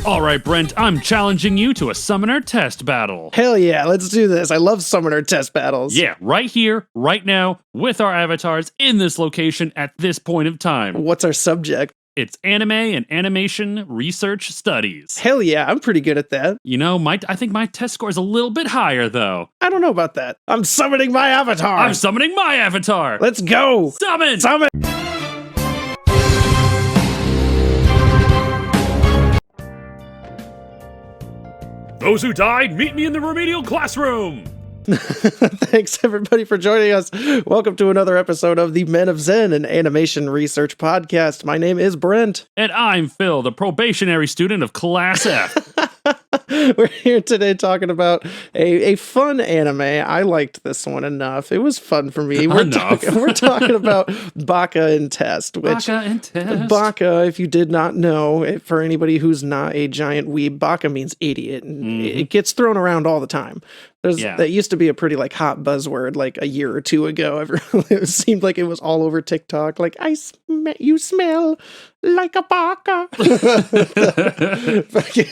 All right, Brent, I'm challenging you to a summoner test battle. Hell yeah, let's do this. I love summoner test battles. Yeah, right here, right now, with our avatars in this location at this point of time. What's our subject? It's anime and animation research studies. Hell yeah, I'm pretty good at that. You know, I think my test score is a little bit higher, though. I don't know about that. I'm summoning my avatar. I'm summoning my avatar. Let's go. Summon! Summon! Those who died, meet me in the remedial classroom. Thanks everybody for joining us. Welcome to another episode of the Men of Zen, an animation research podcast. My name is Brent. And I'm Phil, the probationary student of Class F. We're here today talking about a fun anime. I liked this one enough. It was fun for me. We're talking about Baka and Test. Which, Baka and Test. Baka, if you did not know, for anybody who's not a giant weeb, Baka means idiot. And it gets thrown around all the time. That used to be a pretty hot buzzword like a year or two ago. It seemed like it was all over TikTok. Like, you smell like a baka.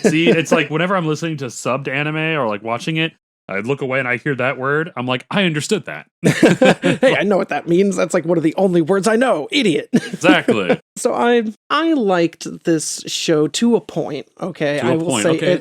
See, it's like whenever I'm listening to subbed anime or watching it, I look away and I hear that word. I'm like, I understood that. Hey, I know what that means. That's one of the only words I know. Idiot. Exactly. So I liked this show to a point. Okay, I will say okay.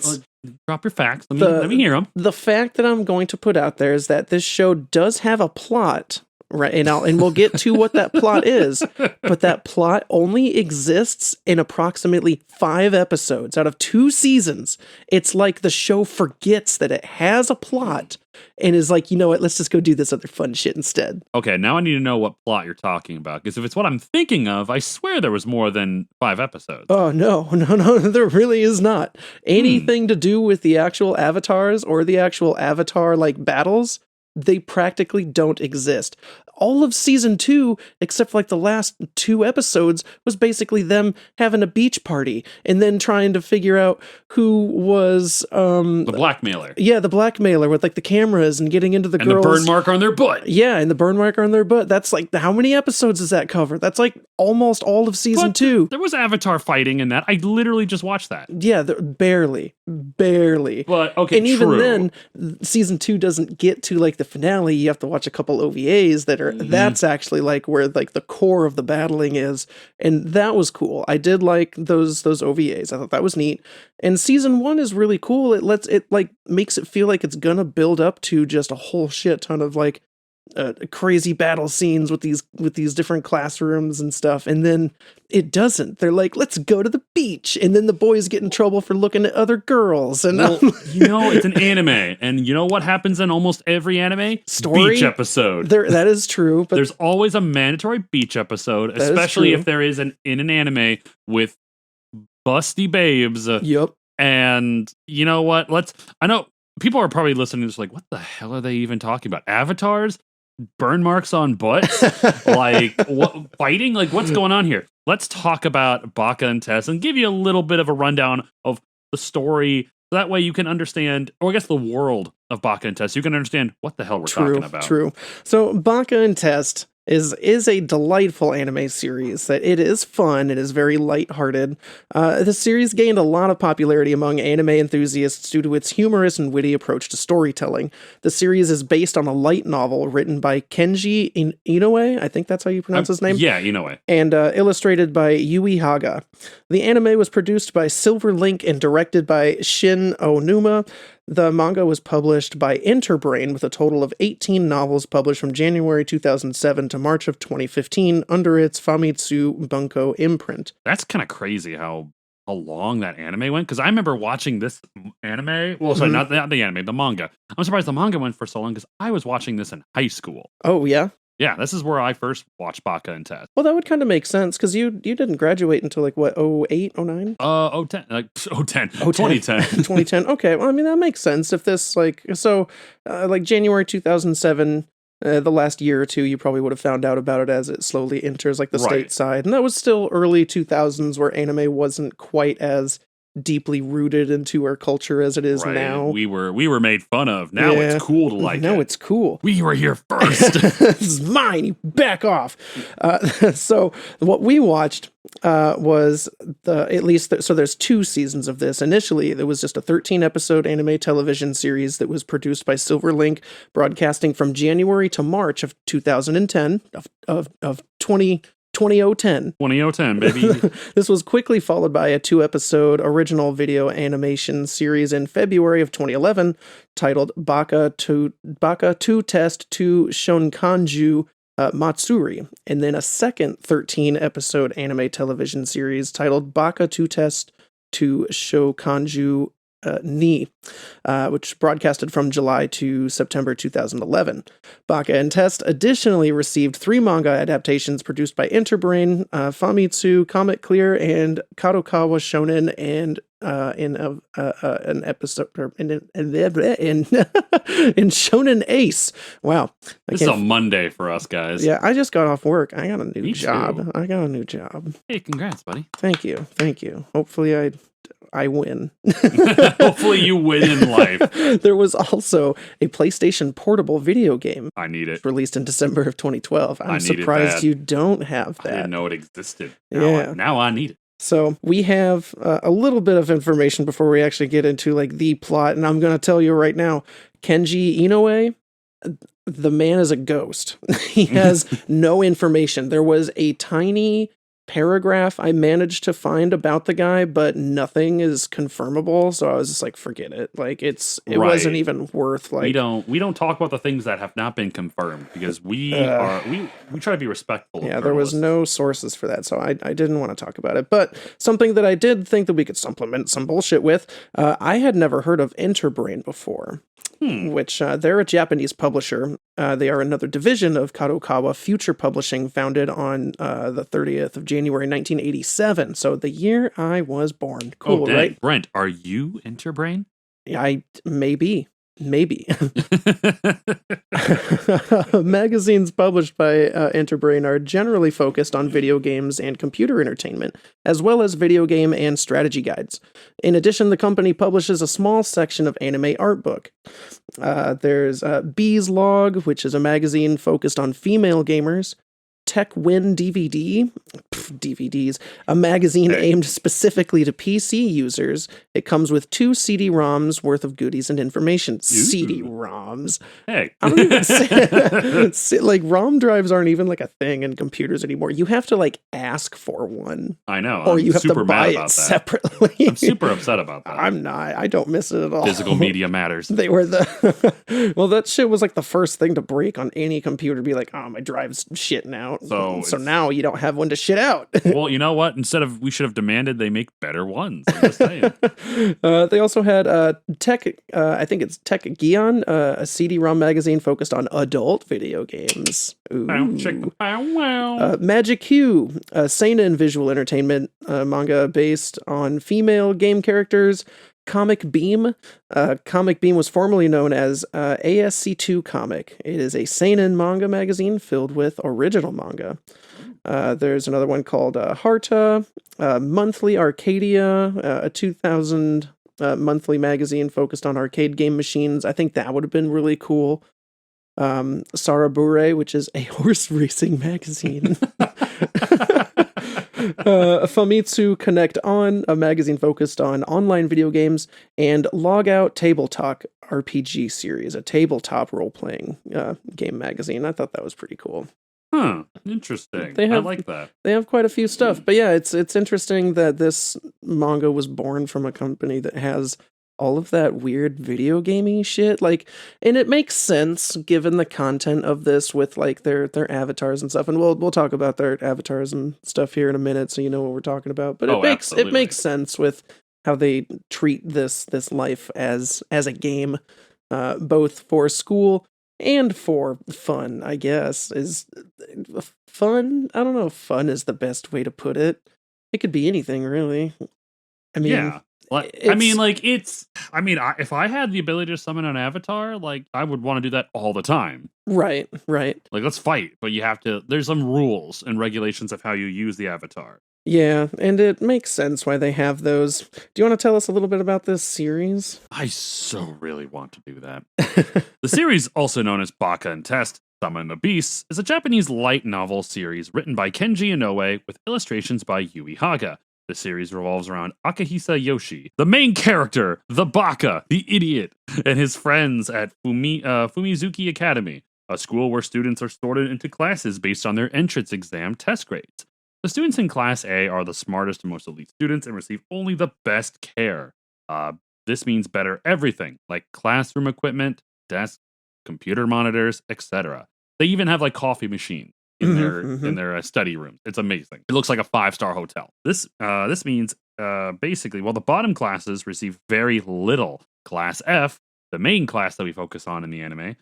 Drop your facts. Let me hear them. The fact that I'm going to put out there is that this show does have a plot, right? And we'll get to what that plot is. But that plot only exists in approximately 5 episodes out of 2 seasons. It's like the show forgets that it has a plot and is like, you know what? Let's just go do this other fun shit instead. Okay, now I need to know what plot you're talking about. Because if it's what I'm thinking of, I swear there was more than 5 episodes. Oh, no, there really is not. Anything to do with the actual avatars or the actual avatar battles, they practically don't exist. All of season 2, except for the last 2 episodes, was basically them having a beach party and then trying to figure out who was the blackmailer. Yeah, the blackmailer with the cameras and getting into the girls. And the burn mark on their butt. Yeah, and the burn mark on their butt. That's how many episodes does that cover? That's almost all of season 2. There was Avatar fighting in that. I literally just watched that. Yeah, barely. But okay, and even then, season 2 doesn't get to the finale. You have to watch a couple OVAs that are that's actually where the core of the battling is, and that was cool. I did like those OVAs. I thought that was neat. And season 1 is really cool. It makes it feel like it's gonna build up to just a whole shit ton of crazy battle scenes with these different classrooms and stuff, and then it doesn't. They're like, let's go to the beach, and then the boys get in trouble for looking at other girls. And it's an anime, and you know what happens in almost every anime? Story? Beach episode. That is true, but there's always a mandatory beach episode, especially if there is in an anime with busty babes. Yep. And you know what? I know people are probably listening to this what the hell are they even talking about? Avatars? Burn marks on butts? What fighting? What's going on here? Let's talk about Baka and Test and give you a little bit of a rundown of the story. That way you can understand, or I guess the world of Baka and Test. You can understand what the hell we're talking about. True. So Baka and Test is a delightful anime series that it is fun. It is very lighthearted. The series gained a lot of popularity among anime enthusiasts due to its humorous and witty approach to storytelling. The series is based on a light novel written by Kenji Inoue. I think that's how you pronounce his name. Yeah, Inoue. And illustrated by Yui Haga. The anime was produced by Silver Link and directed by Shin Onuma. The manga was published by Interbrain with a total of 18 novels published from January 2007 to March of 2015 under its Famitsu Bunko imprint. That's kind of crazy how long that anime went, because I remember watching this anime. Well, sorry, not the anime, the manga. I'm surprised the manga went for so long because I was watching this in high school. Oh, yeah? Yeah, this is where I first watched Baka and Test. Well, that would kind of make sense because you didn't graduate until like what, 08, 09? 10, like 2010. 2010. Okay, well, I mean that makes sense if this like January 2007. The last year or two, you probably would have found out about it as it slowly enters like the stateside. And that was still early 2000s where anime wasn't quite as deeply rooted into our culture as it is now. We were made fun of. Now it's cool to like it. Now it's cool. We were here first. This is mine. You back off. So what we watched was so there's 2 seasons of this. Initially, there was just a 13-episode anime television series that was produced by Silverlink, broadcasting from January to March of 2010 of 2010. 2010, baby. This was quickly followed by a 2-episode original video animation series in February of 2011 titled Baka to Test to Shonkanju Matsuri, and then a second 13-episode anime television series titled Baka to Test to Shokanju Ni, which broadcasted from July to September 2011. Baka and Test additionally received 3 manga adaptations produced by Interbrain, Famitsu, Comic Clear, and Kadokawa Shonen, and in an episode in Shonen Ace. Wow, this is a Monday for us guys. Yeah, I just got off work. I got a new job. Hey, congrats, buddy. Thank you. Hopefully I win. Hopefully you win in life. There was also a PlayStation Portable video game. I need it. Released in December of 2012. I'm surprised you don't have that. I didn't know it existed. Now I need it. So we have a little bit of information before we actually get into like the plot, and I'm going to tell you right now, Kenji Inoue, the man is a ghost. He has no information. There was a tiny paragraph I managed to find about the guy, but nothing is confirmable, so I was just like, forget it. Like it wasn't even worth like we don't talk about the things that have not been confirmed because we try to be respectful. Yeah, there was no sources for that, so I didn't want to talk about it. But something that I did think that we could supplement some bullshit with, I had never heard of Interbrain before. Which they're a Japanese publisher. They are another division of Kadokawa Future Publishing, founded on the 30th of January 1987. So the year I was born. Cool, right? Brent, are you Interbrain? Maybe. Magazines published by Interbrain are generally focused on video games and computer entertainment, as well as video game and strategy guides. In addition, the company publishes a small section of anime art book. There's Bee's Log, which is a magazine focused on female gamers. Tech Win DVDs, a magazine aimed specifically to PC users. It comes with 2 CD-ROMs worth of goodies and information. CD-ROMs. Hey. I don't even say, like, ROM drives aren't even like a thing in computers anymore. You have to like ask for one. I know. Or you have to buy it separately. I'm super upset about that. I'm not. I don't miss it at all. Physical media matters. They were well, that shit was like the first thing to break on any computer. Be like, oh, my drive's shitting out. So now you don't have one to shit out. Well, you know what? We should have demanded they make better ones. I'm just saying. They also had Tech, I think it's Tech Gion, a CD-ROM magazine focused on adult video games. Magic Q, a seinen visual entertainment manga based on female game characters. Comic Beam. Comic Beam was formerly known as ASC2 Comic. It is a seinen manga magazine filled with original manga. There's another one called Harta, Monthly Arcadia, a 2000 monthly magazine focused on arcade game machines. I think that would have been really cool. Sarabure, which is a horse racing magazine. Famitsu Connect On, a magazine focused on online video games, and Logout Table Talk RPG series, a tabletop role-playing game magazine. I thought that was pretty cool. Huh, interesting. I like that. They have quite a few stuff. But yeah, it's interesting that this manga was born from a company that has all of that weird video gaming shit, like, and it makes sense given the content of this with like their avatars and stuff, and we'll talk about their avatars and stuff here in a minute, so you know what we're talking about. But it makes sense with how they treat this life as a game, both for school and for fun. I guess is fun. I don't know if fun is the best way to put it. It could be anything, really. I mean, yeah. If I had the ability to summon an avatar, like, I would want to do that all the time. Right. Like, let's fight, but there's some rules and regulations of how you use the avatar. Yeah, and it makes sense why they have those. Do you want to tell us a little bit about this series? I so really want to do that. The series, also known as Baka and Test, Summon the Beasts, is a Japanese light novel series written by Kenji Inoue with illustrations by Yui Haga. The series revolves around Akihisa Yoshi, the main character, the Baka, the idiot, and his friends at Fumizuki Academy, a school where students are sorted into classes based on their entrance exam test grades. The students in Class A are the smartest and most elite students and receive only the best care. This means better everything, like classroom equipment, desks, computer monitors, etc. They even have like coffee machine in their study room. It's amazing. It looks like a 5-star hotel. This means basically, while the bottom classes receive very little, Class F, the main class that we focus on in the anime,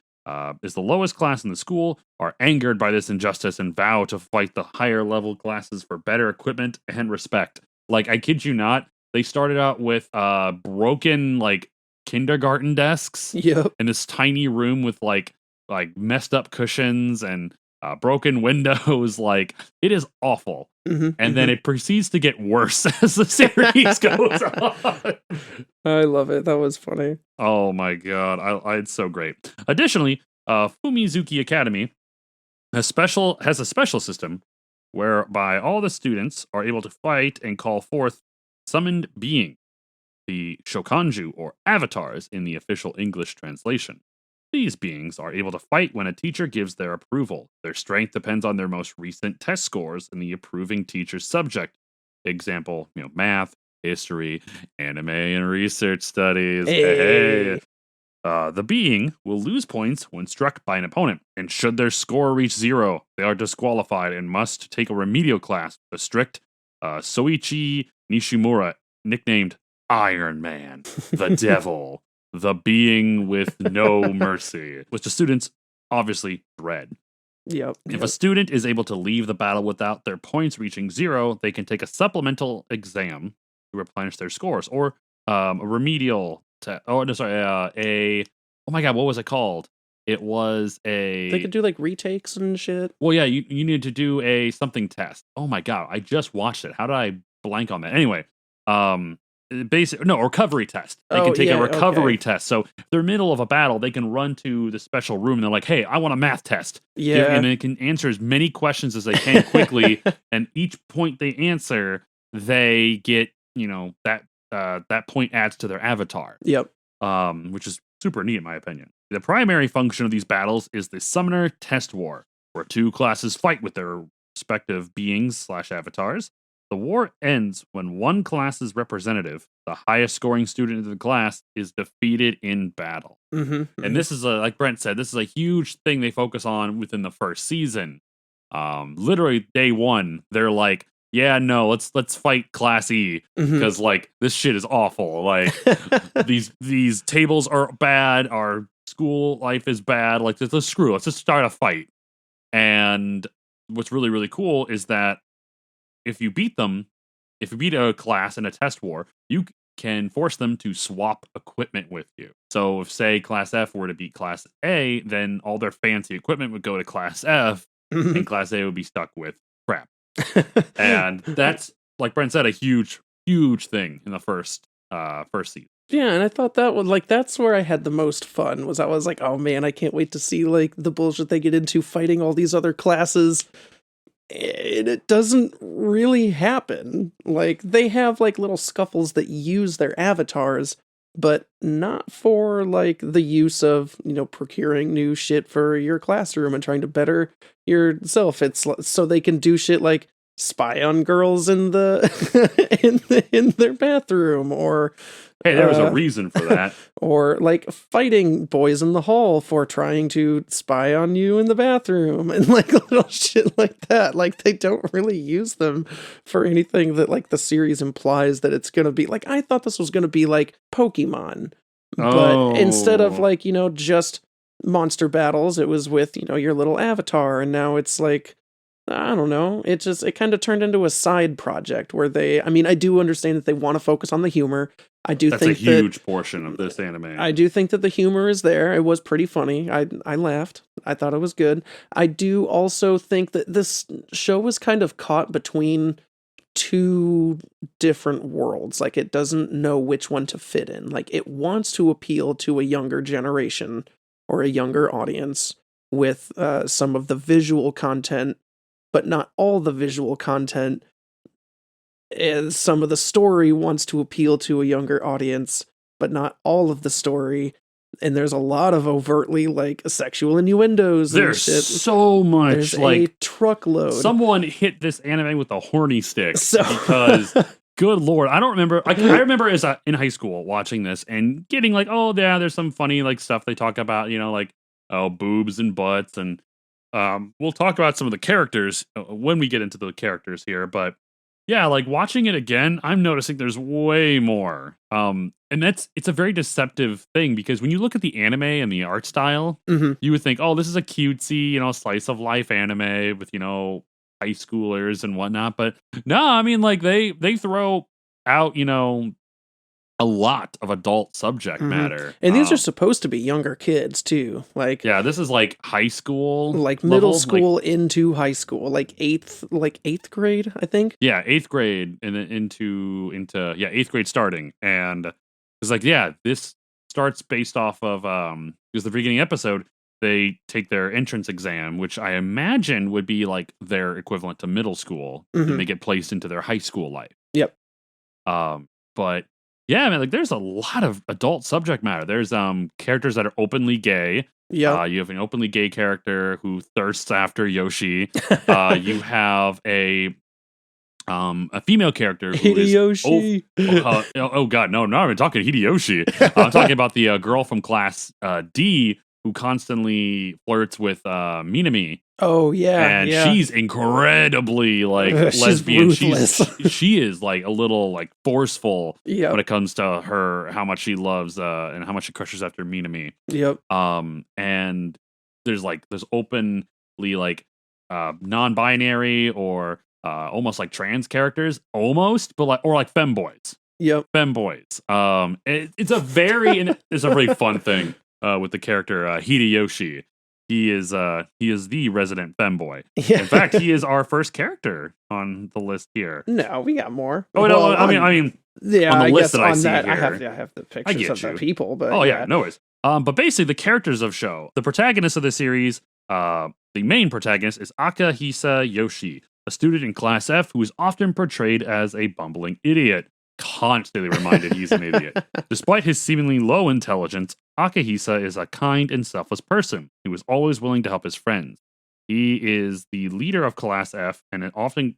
is the lowest class in the school, are angered by this injustice and vow to fight the higher level classes for better equipment and respect. Like, I kid you not, they started out with broken like kindergarten desks in this tiny room with like messed up cushions and broken windows. Like, it is awful. And then it proceeds to get worse as the series goes on. I love it. That was funny. Oh my god, it's so great. Additionally, Fumizuki Academy has a special system whereby all the students are able to fight and call forth summoned beings, the shokanju, or avatars in the official English translation. These beings are able to fight when a teacher gives their approval. Their strength depends on their most recent test scores in the approving teacher's subject. Example, math, history, anime, and research studies. Hey. The being will lose points when struck by an opponent, and should their score reach 0, they are disqualified and must take a remedial class. The strict Soichi Nishimura, nicknamed Iron Man, the Devil, the being with no mercy, which the students obviously dread. If a student is able to leave the battle without their points reaching 0, they can take a supplemental exam to replenish their scores, or a remedial oh my god, what was it called? It was they could do like retakes and shit. Well, yeah, you need to do a something test. Oh my god, I just watched it. How did I blank on that? Anyway, recovery test. They can take a recovery test. So if they're middle of a battle, they can run to the special room and they're like, hey, I want a math test. And they can answer as many questions as they can quickly. And each point they answer, they get, that point adds to their avatar. Which is super neat in my opinion. The primary function of these battles is the Summoner Test War, where 2 classes fight with their respective beings/avatars. The war ends when one class's representative, the highest scoring student of the class, is defeated in battle. And this is like Brent said, this is a huge thing they focus on within the first season. Literally day 1, they're like, yeah, no, let's fight Class E because like this shit is awful. Like these tables are bad. Our school life is bad. Like let's just start a fight. And what's really, really cool is that if you beat a class in a test war, you can force them to swap equipment with you. So if, say, Class F were to beat Class A, then all their fancy equipment would go to Class F, and Class A would be stuck with crap. And that's, like Brent said, a huge, huge thing in the first season. Yeah, and I thought that was like that's where I had the most fun. I was like, oh man, I can't wait to see like the bullshit they get into fighting all these other classes. And it doesn't really happen. Like, they have, like, little scuffles that use their avatars, but not for, like, the use of, procuring new shit for your classroom and trying to better yourself. It's so they can do shit like spy on girls in the in their bathroom, or hey, there was a reason for that. Or like fighting boys in the hall for trying to spy on you in the bathroom, and like little shit like that. Like they don't really use them for anything that like the series implies that it's gonna be. Like I thought this was gonna be like Pokemon, but instead of like, you know, just monster battles, it was with, you know, your little avatar, and now it's like, I don't know. It kind of turned into a side project where I mean, I do understand that they want to focus on the humor. That's a huge portion of this anime. I do think that the humor is there. It was pretty funny. I laughed. I thought it was good. I do also think that this show was kind of caught between two different worlds. Like it doesn't know which one to fit in. Like it wants to appeal to a younger generation or a younger audience with some of the visual content, but not all the visual content. And some of the story wants to appeal to a younger audience, but not all of the story. And there's a lot of overtly like sexual innuendos. There's and shit. So much. There's like a truckload. Someone hit this anime with a horny stick because good Lord, I don't remember. I remember as in high school watching this and getting like, oh yeah, there's some funny like stuff they talk about, you know, like boobs and butts, and we'll talk about some of the characters when we get into the characters here, but yeah, like watching it again, I'm noticing there's way more. And it's a very deceptive thing because when you look at the anime and the art style, you would think, oh, this is a cutesy, you know, slice of life anime with, you know, high schoolers and whatnot. But no, I mean, like they throw out, you know, a lot of adult subject matter. And these are supposed to be younger kids too. Like, yeah, this is like high school, like middle school into high school, like eighth grade, I think. Yeah, 8th grade and then into 8th grade starting. And it's like, yeah, this starts based off of because the beginning episode, they take their entrance exam, which I imagine would be like their equivalent to middle school, and they get placed into their high school life. Yep. But yeah, man, like there's a lot of adult subject matter. There's characters that are openly gay. Yeah. You have an openly gay character who thirsts after Yoshi. You have a female character who Hideyoshi. Oh god, no, I'm not even talking Hideyoshi. I'm talking about the girl from class D who constantly flirts with Minami. Oh yeah, and she's incredibly like lesbian. She is like a little like forceful when it comes to how much she loves and how much she crushes after Minami. Yep. And there's openly like non-binary or almost like trans characters, almost, but like or like femboys. Yep. Femboys. It's a really fun thing with the character Hideyoshi. He is the resident femboy. Yeah. In fact, he is our first character on the list here. No, we got more. Oh no, I mean, yeah, on the I list guess that I on see that, here, I have the pictures of the people, but oh yeah, no worries. But basically, the characters of show, the protagonist of the series, the main protagonist is Akahisa Yoshi, a student in Class F who is often portrayed as a bumbling idiot. Constantly reminded he's an idiot. Despite his seemingly low intelligence, Akahisa is a kind and selfless person who is always willing to help his friends. He is the leader of Class F, and it often,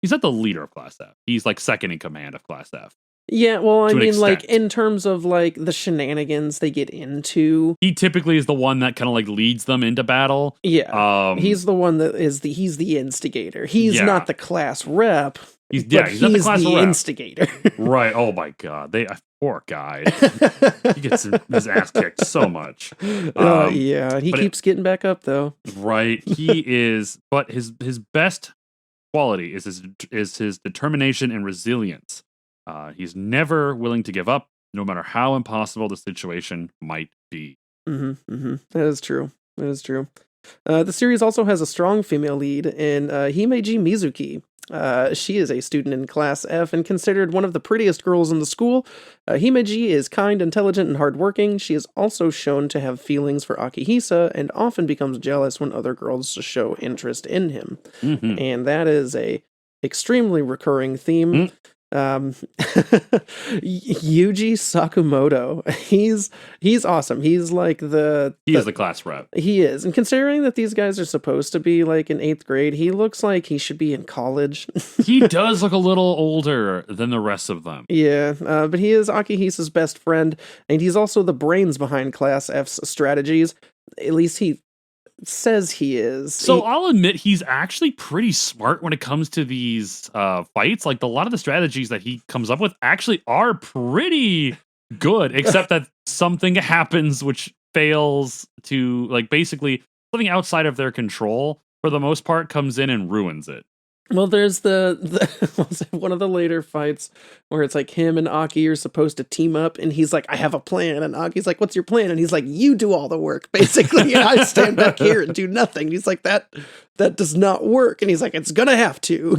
he's not the leader of Class F. He's like second in command of Class F. Yeah, well, I mean, like, in terms of, like, the shenanigans they get into... He typically is the one that kind of, like, leads them into battle. Yeah, he's the one that he's the instigator. He's not the class rep, he's not the class rep. Instigator. Right, oh my god, poor guy. He gets his ass kicked so much. Yeah, he keeps getting back up, though. Right, he is, but his best quality is his determination and resilience. He's never willing to give up, no matter how impossible the situation might be. That is true. The series also has a strong female lead in Himeji Mizuki. She is a student in Class F and considered one of the prettiest girls in the school. Himeji is kind, intelligent, and hardworking. She is also shown to have feelings for Akihisa and often becomes jealous when other girls show interest in him. And that is a extremely recurring theme. Yuji Sakamoto. He's awesome. He's like he is the class rep. He is. And considering that these guys are supposed to be like in 8th grade, he looks like he should be in college. He does look a little older than the rest of them. Yeah, but he is Akihisa's best friend, and he's also the brains behind Class F's strategies. At least he says he is. So I'll admit he's actually pretty smart when it comes to these fights. Like a lot of the strategies that he comes up with actually are pretty good, except that something happens which fails to, like, basically something outside of their control for the most part comes in and ruins it. Well, there's the one of the later fights where it's like him and Aki are supposed to team up, and he's like, I have a plan. And Aki's like, what's your plan? And he's like, you do all the work, basically. And I stand back here and do nothing. And he's like, that does not work. And he's like, it's gonna have to.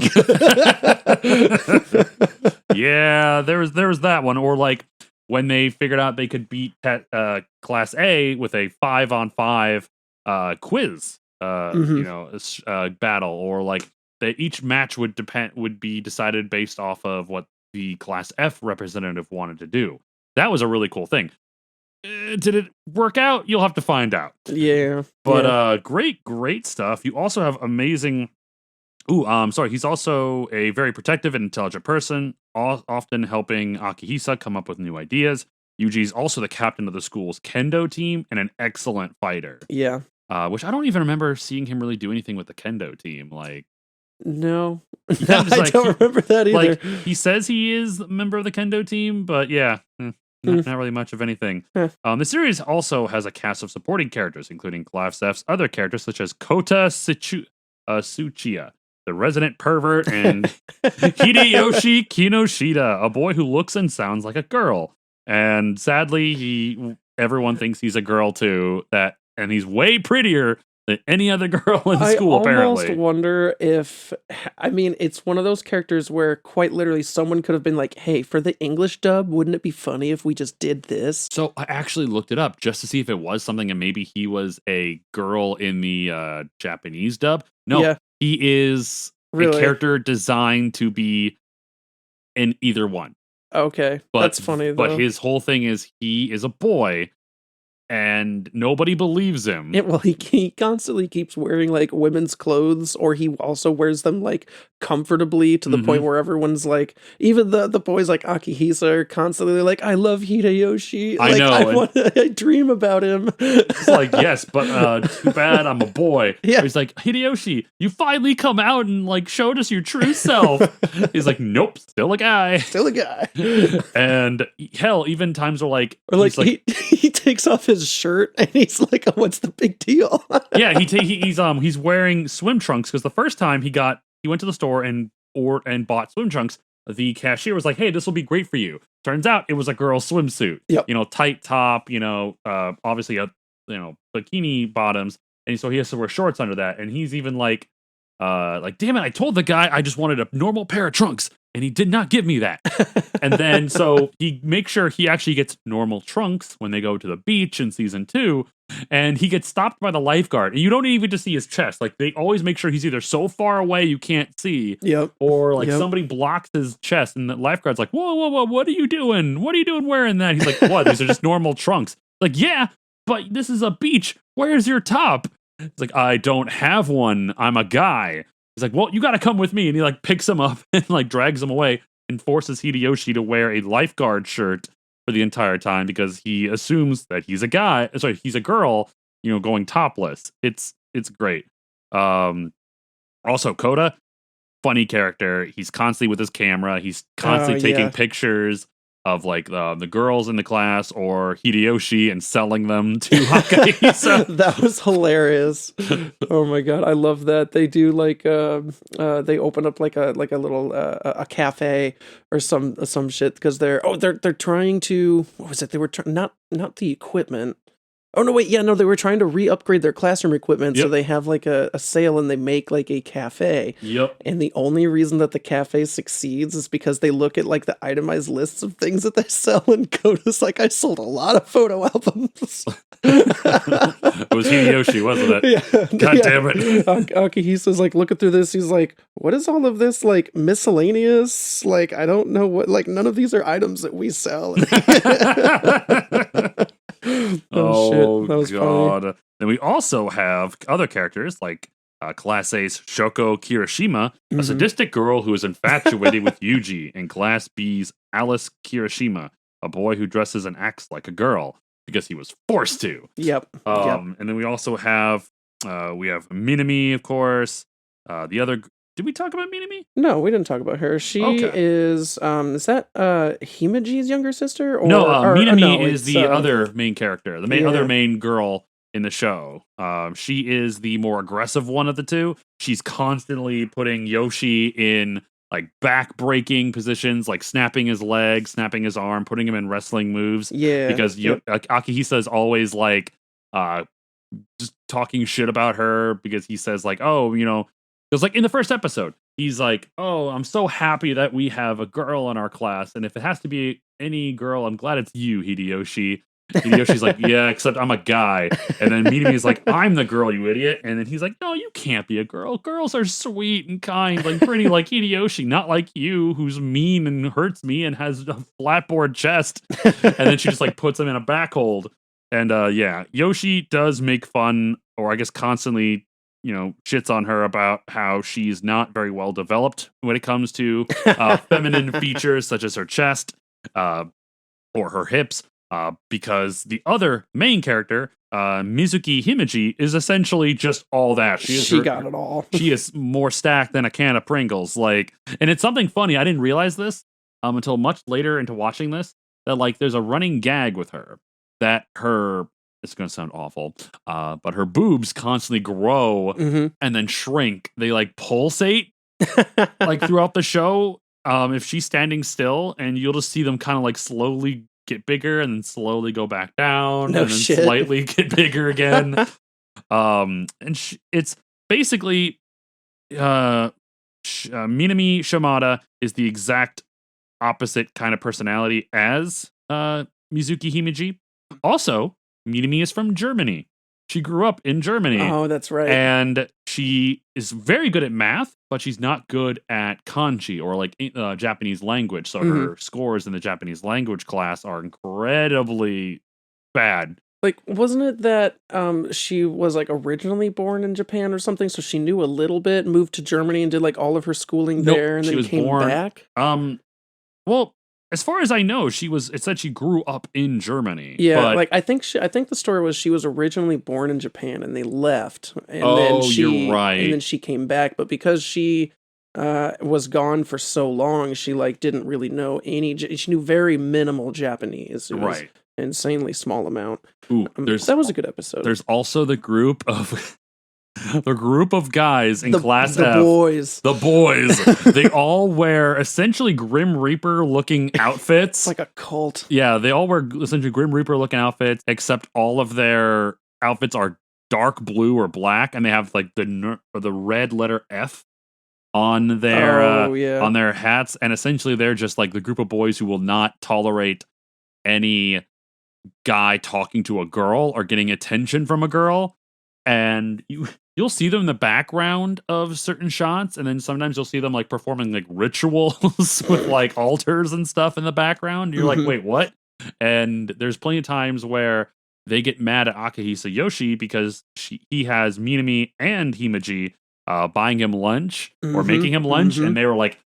Yeah, there was that one. Or like when they figured out they could beat Class A with a 5-on-5 quiz battle, or like that each match would be decided based off of what the Class F representative wanted to do. That was a really cool thing. Did it work out? You'll have to find out. Yeah. But great stuff. You also have amazing. He's also a very protective and intelligent person, often helping Akihisa come up with new ideas. Yuji's also the captain of the school's kendo team and an excellent fighter. Yeah. Which I don't even remember seeing him really do anything with the kendo team. Like, no, I don't remember that either. Like, he says he is a member of the kendo team, but yeah, not really much of anything. The series also has a cast of supporting characters, including Class F's other characters such as Kota Tsuchiya, the resident pervert, and Hideyoshi Kinoshita, a boy who looks and sounds like a girl. And sadly, everyone thinks he's a girl too. And he's way prettier than any other girl in school, apparently. I almost wonder if, it's one of those characters where quite literally someone could have been like, hey, for the English dub, wouldn't it be funny if we just did this? So I actually looked it up just to see if it was something, and maybe he was a girl in the Japanese dub. No, he is a character designed to be in either one. Okay, that's funny, though. But his whole thing is he is a boy, and nobody believes him. He constantly keeps wearing like women's clothes, or he also wears them like comfortably to the point where everyone's like, even the boys like Akihisa are constantly like, I love Hideyoshi. I know. I dream about him. It's like, yes, but too bad I'm a boy. Yeah. He's like, Hideyoshi, you finally come out and like showed us your true self. He's like, nope, still a guy. Still a guy. And hell, even times where like, or like he takes off his shirt and he's like, oh, what's the big deal? Yeah, he's wearing swim trunks because the first time he went to the store and bought swim trunks. The cashier was like, hey, this will be great for you. Turns out it was a girl's swimsuit. Yep. Tight top, obviously bikini bottoms, and so he has to wear shorts under that. And he's even like, damn it, I told the guy I just wanted a normal pair of trunks, and he did not give me that. And then so he makes sure he actually gets normal trunks when they go to the beach in season 2, and he gets stopped by the lifeguard, and you don't even get to see his chest. Like, they always make sure he's either so far away you can't see, or somebody blocks his chest, and the lifeguard's like, whoa, what are you doing? What are you doing wearing that? He's like, what? These are just normal trunks. Like, yeah, but this is a beach. Where's your top? He's like, I don't have one. I'm a guy. He's like, well, you got to come with me. And he like picks him up and like drags him away and forces Hideyoshi to wear a lifeguard shirt for the entire time because he assumes that he's a guy. Sorry, he's a girl, going topless. It's great. Also, Kota, funny character. He's constantly with his camera. He's constantly taking pictures of like the girls in the class or Hideyoshi and selling them to Akihisa. That was hilarious. Oh my god, I love that. They do like they open up like a little a cafe or some shit because they're trying to, what was it? They were not the equipment. Oh, no, wait, yeah, no, they were trying to re-upgrade their classroom equipment, so Yep. they have, like, a sale, and they make, like, a cafe. Yep. And the only reason that the cafe succeeds is because they look at, like, the itemized lists of things that they sell, and Koda's like, "I sold a lot of photo albums." It was Hideyoshi, wasn't it? Yeah. God Yeah. damn it. Akihisa's, like, looking through this, he's like, "What is all of this, like, miscellaneous? Like, I don't know what, like, none of these are items that we sell." Oh, shit. That was God. funny. Then we also have other characters like Class A's Shoko Kirishima, a sadistic girl who is infatuated with Yuji, and Class B's Alice Kirishima, a boy who dresses and acts like a girl because he was forced to. Yep. And then we also have Minami, of course. The other. Did we talk about Minami? No, we didn't talk about her. She is that Himaji's younger sister? Or, Minami is the other main character, the other main girl in the show. She is the more aggressive one of the two. She's constantly putting Yoshi in like back-breaking positions, like snapping his leg, snapping his arm, putting him in wrestling moves. Yeah. Because Akihisa is always like just talking shit about her because he says like, oh, because like in the first episode, he's like, oh, I'm so happy that we have a girl in our class. And if it has to be any girl, I'm glad it's you, Hideyoshi. Hideyoshi's like, yeah, except I'm a guy. And then Minami is like, I'm the girl, you idiot. And then he's like, no, you can't be a girl. Girls are sweet and kind, like pretty like Hideyoshi, not like you, who's mean and hurts me and has a flatboard chest. And then she just like puts him in a back hold. And Yoshi does make fun, or I guess constantly shits on her about how she's not very well developed when it comes to feminine features such as her chest or her hips, because the other main character, Mizuki Himeji, is essentially just all that. She got it all. She is more stacked than a can of Pringles. Like, and it's something funny. I didn't realize this until much later into watching this, that like there's a running gag with her that it's going to sound awful, but her boobs constantly grow and then shrink. They like pulsate like throughout the show. If she's standing still, and you'll just see them kind of like slowly get bigger and then slowly go back down and then slightly get bigger again. It's basically Minami Shimada is the exact opposite kind of personality as Mizuki Himeji. Also, Minami is from Germany. She grew up in Germany. Oh, that's right. And she is very good at math, but she's not good at kanji or like Japanese language. So her scores in the Japanese language class are incredibly bad. Like, wasn't it that she was like originally born in Japan or something? So she knew a little bit, moved to Germany and did like all of her schooling there, and then came back? Well, as far as I know, it said she grew up in Germany. Yeah, but like I think the story was she was originally born in Japan and they left. And you're right. And then she came back, but because she was gone for so long, she like didn't really know she knew very minimal Japanese. It was insanely small amount. Ooh, that was a good episode. There's also the group of guys in Class F. The boys. They all wear essentially Grim Reaper looking outfits. It's like a cult. Yeah, they all wear essentially Grim Reaper looking outfits, except all of their outfits are dark blue or black, and they have like the red letter F on their hats, and essentially they're just like the group of boys who will not tolerate any guy talking to a girl or getting attention from a girl. And you'll see them in the background of certain shots, and then sometimes you'll see them like performing like rituals with like altars and stuff in the background. You're like, wait, what? And there's plenty of times where they get mad at Akihisa Yoshi because he has Minami and Himeji buying him lunch or making him lunch, and they were like,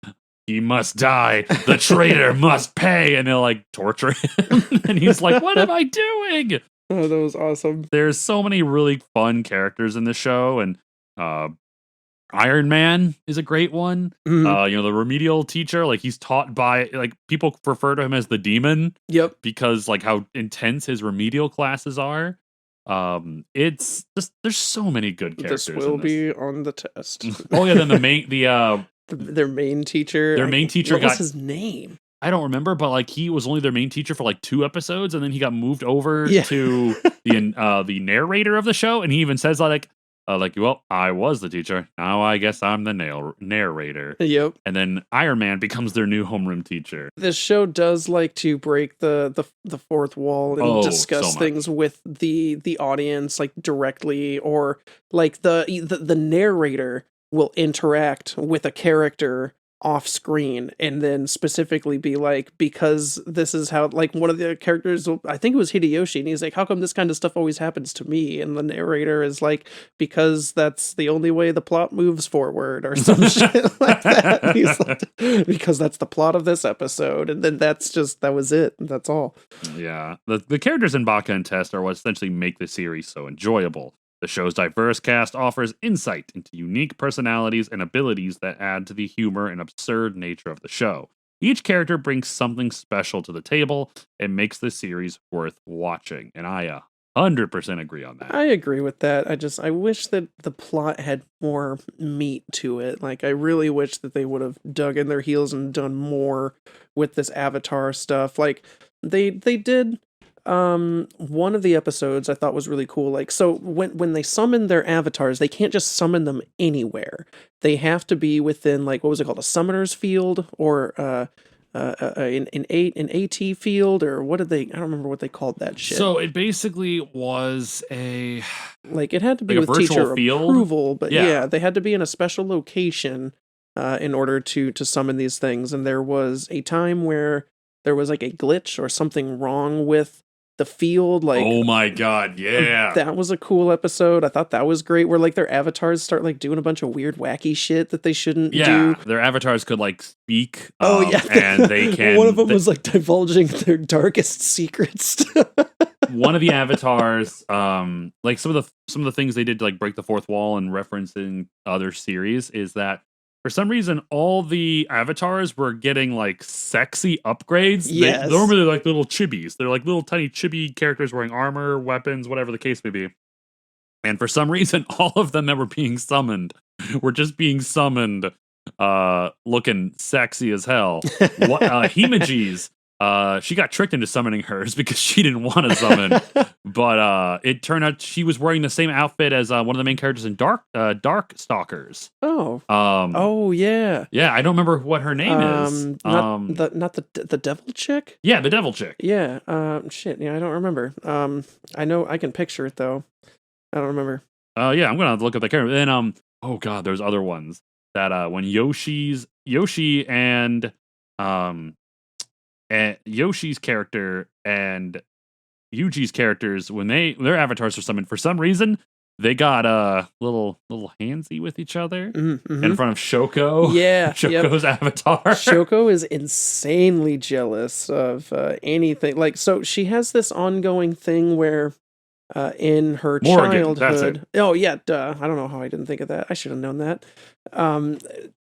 he must die. The traitor must pay. And they'll like torture him. And he's like, what am I doing? Oh, that was awesome. There's so many really fun characters in the show. And Iron Man is a great one. The remedial teacher, like he's taught by, like people refer to him as the demon. Yep. Because like how intense his remedial classes are. It's just, there's so many good characters. This will be on the test. Oh yeah, then their main teacher. What was his name? I don't remember, but like he was only their main teacher for like 2 episodes, and then he got moved over Yeah. to the narrator of the show, and he even says well, I was the teacher. Now I guess I'm the narrator. Yep. And then Iron Man becomes their new homeroom teacher. This show does like to break the fourth wall and discuss things with the audience, like directly, or like the narrator will interact with a character off screen and then specifically be like, because this is how, like, one of the characters, I think it was Hideyoshi, and he's like, how come this kind of stuff always happens to me? And the narrator is like, because that's the only way the plot moves forward, or some shit like that. And he's like, because that's the plot of this episode. And then that was it. That's all. Yeah. The characters in Baka and Test are what essentially make the series so enjoyable. The show's diverse cast offers insight into unique personalities and abilities that add to the humor and absurd nature of the show. Each character brings something special to the table and makes the series worth watching, and I 100% agree on that. I agree with that. I wish that the plot had more meat to it. Like, I really wish that they would have dug in their heels and done more with this Avatar stuff. Like, they did... one of the episodes I thought was really cool. Like, so when they summon their avatars, they can't just summon them anywhere. They have to be within, like, what was it called, a summoner's field, or an AT field, or what did they? I don't remember what they called that shit. So it basically was it had to be like with teacher field? Approval, but yeah, they had to be in a special location in order to summon these things. And there was a time where there was like a glitch or something wrong with the field. Like, oh my god, yeah, that was a cool episode. I thought that was great, where like their avatars start like doing a bunch of weird wacky shit that they shouldn't do. Their avatars could like speak. Yeah, and they can. One of them was like divulging their darkest secrets. One of the avatars, like some of the things they did to like break the fourth wall and referencing other series, is that for some reason, all the avatars were getting like sexy upgrades. Yes. Normally they're like little chibis. They're like little tiny chibi characters wearing armor, weapons, whatever the case may be. And for some reason, all of them that were being summoned were just being summoned looking sexy as hell. Himaji's, she got tricked into summoning hers because she didn't want to summon. But it turned out she was wearing the same outfit as one of the main characters in Dark Stalkers. Oh. Yeah. Yeah, I don't remember what her name is. Not the devil chick? Yeah, the devil chick. Yeah. Shit, yeah, I don't remember. I know I can picture it though. I don't remember. Yeah, I'm gonna look up the character. Then oh god, there's other ones that when Yoshi and Yoshi's character and Yuji's characters, when their avatars were summoned, for some reason they got a little handsy with each other in front of Shoko. Yeah, Shoko's avatar. Shoko is insanely jealous of anything. Like, so she has this ongoing thing where in her childhood. Oh yeah, duh. I don't know how I didn't think of that. I should have known that.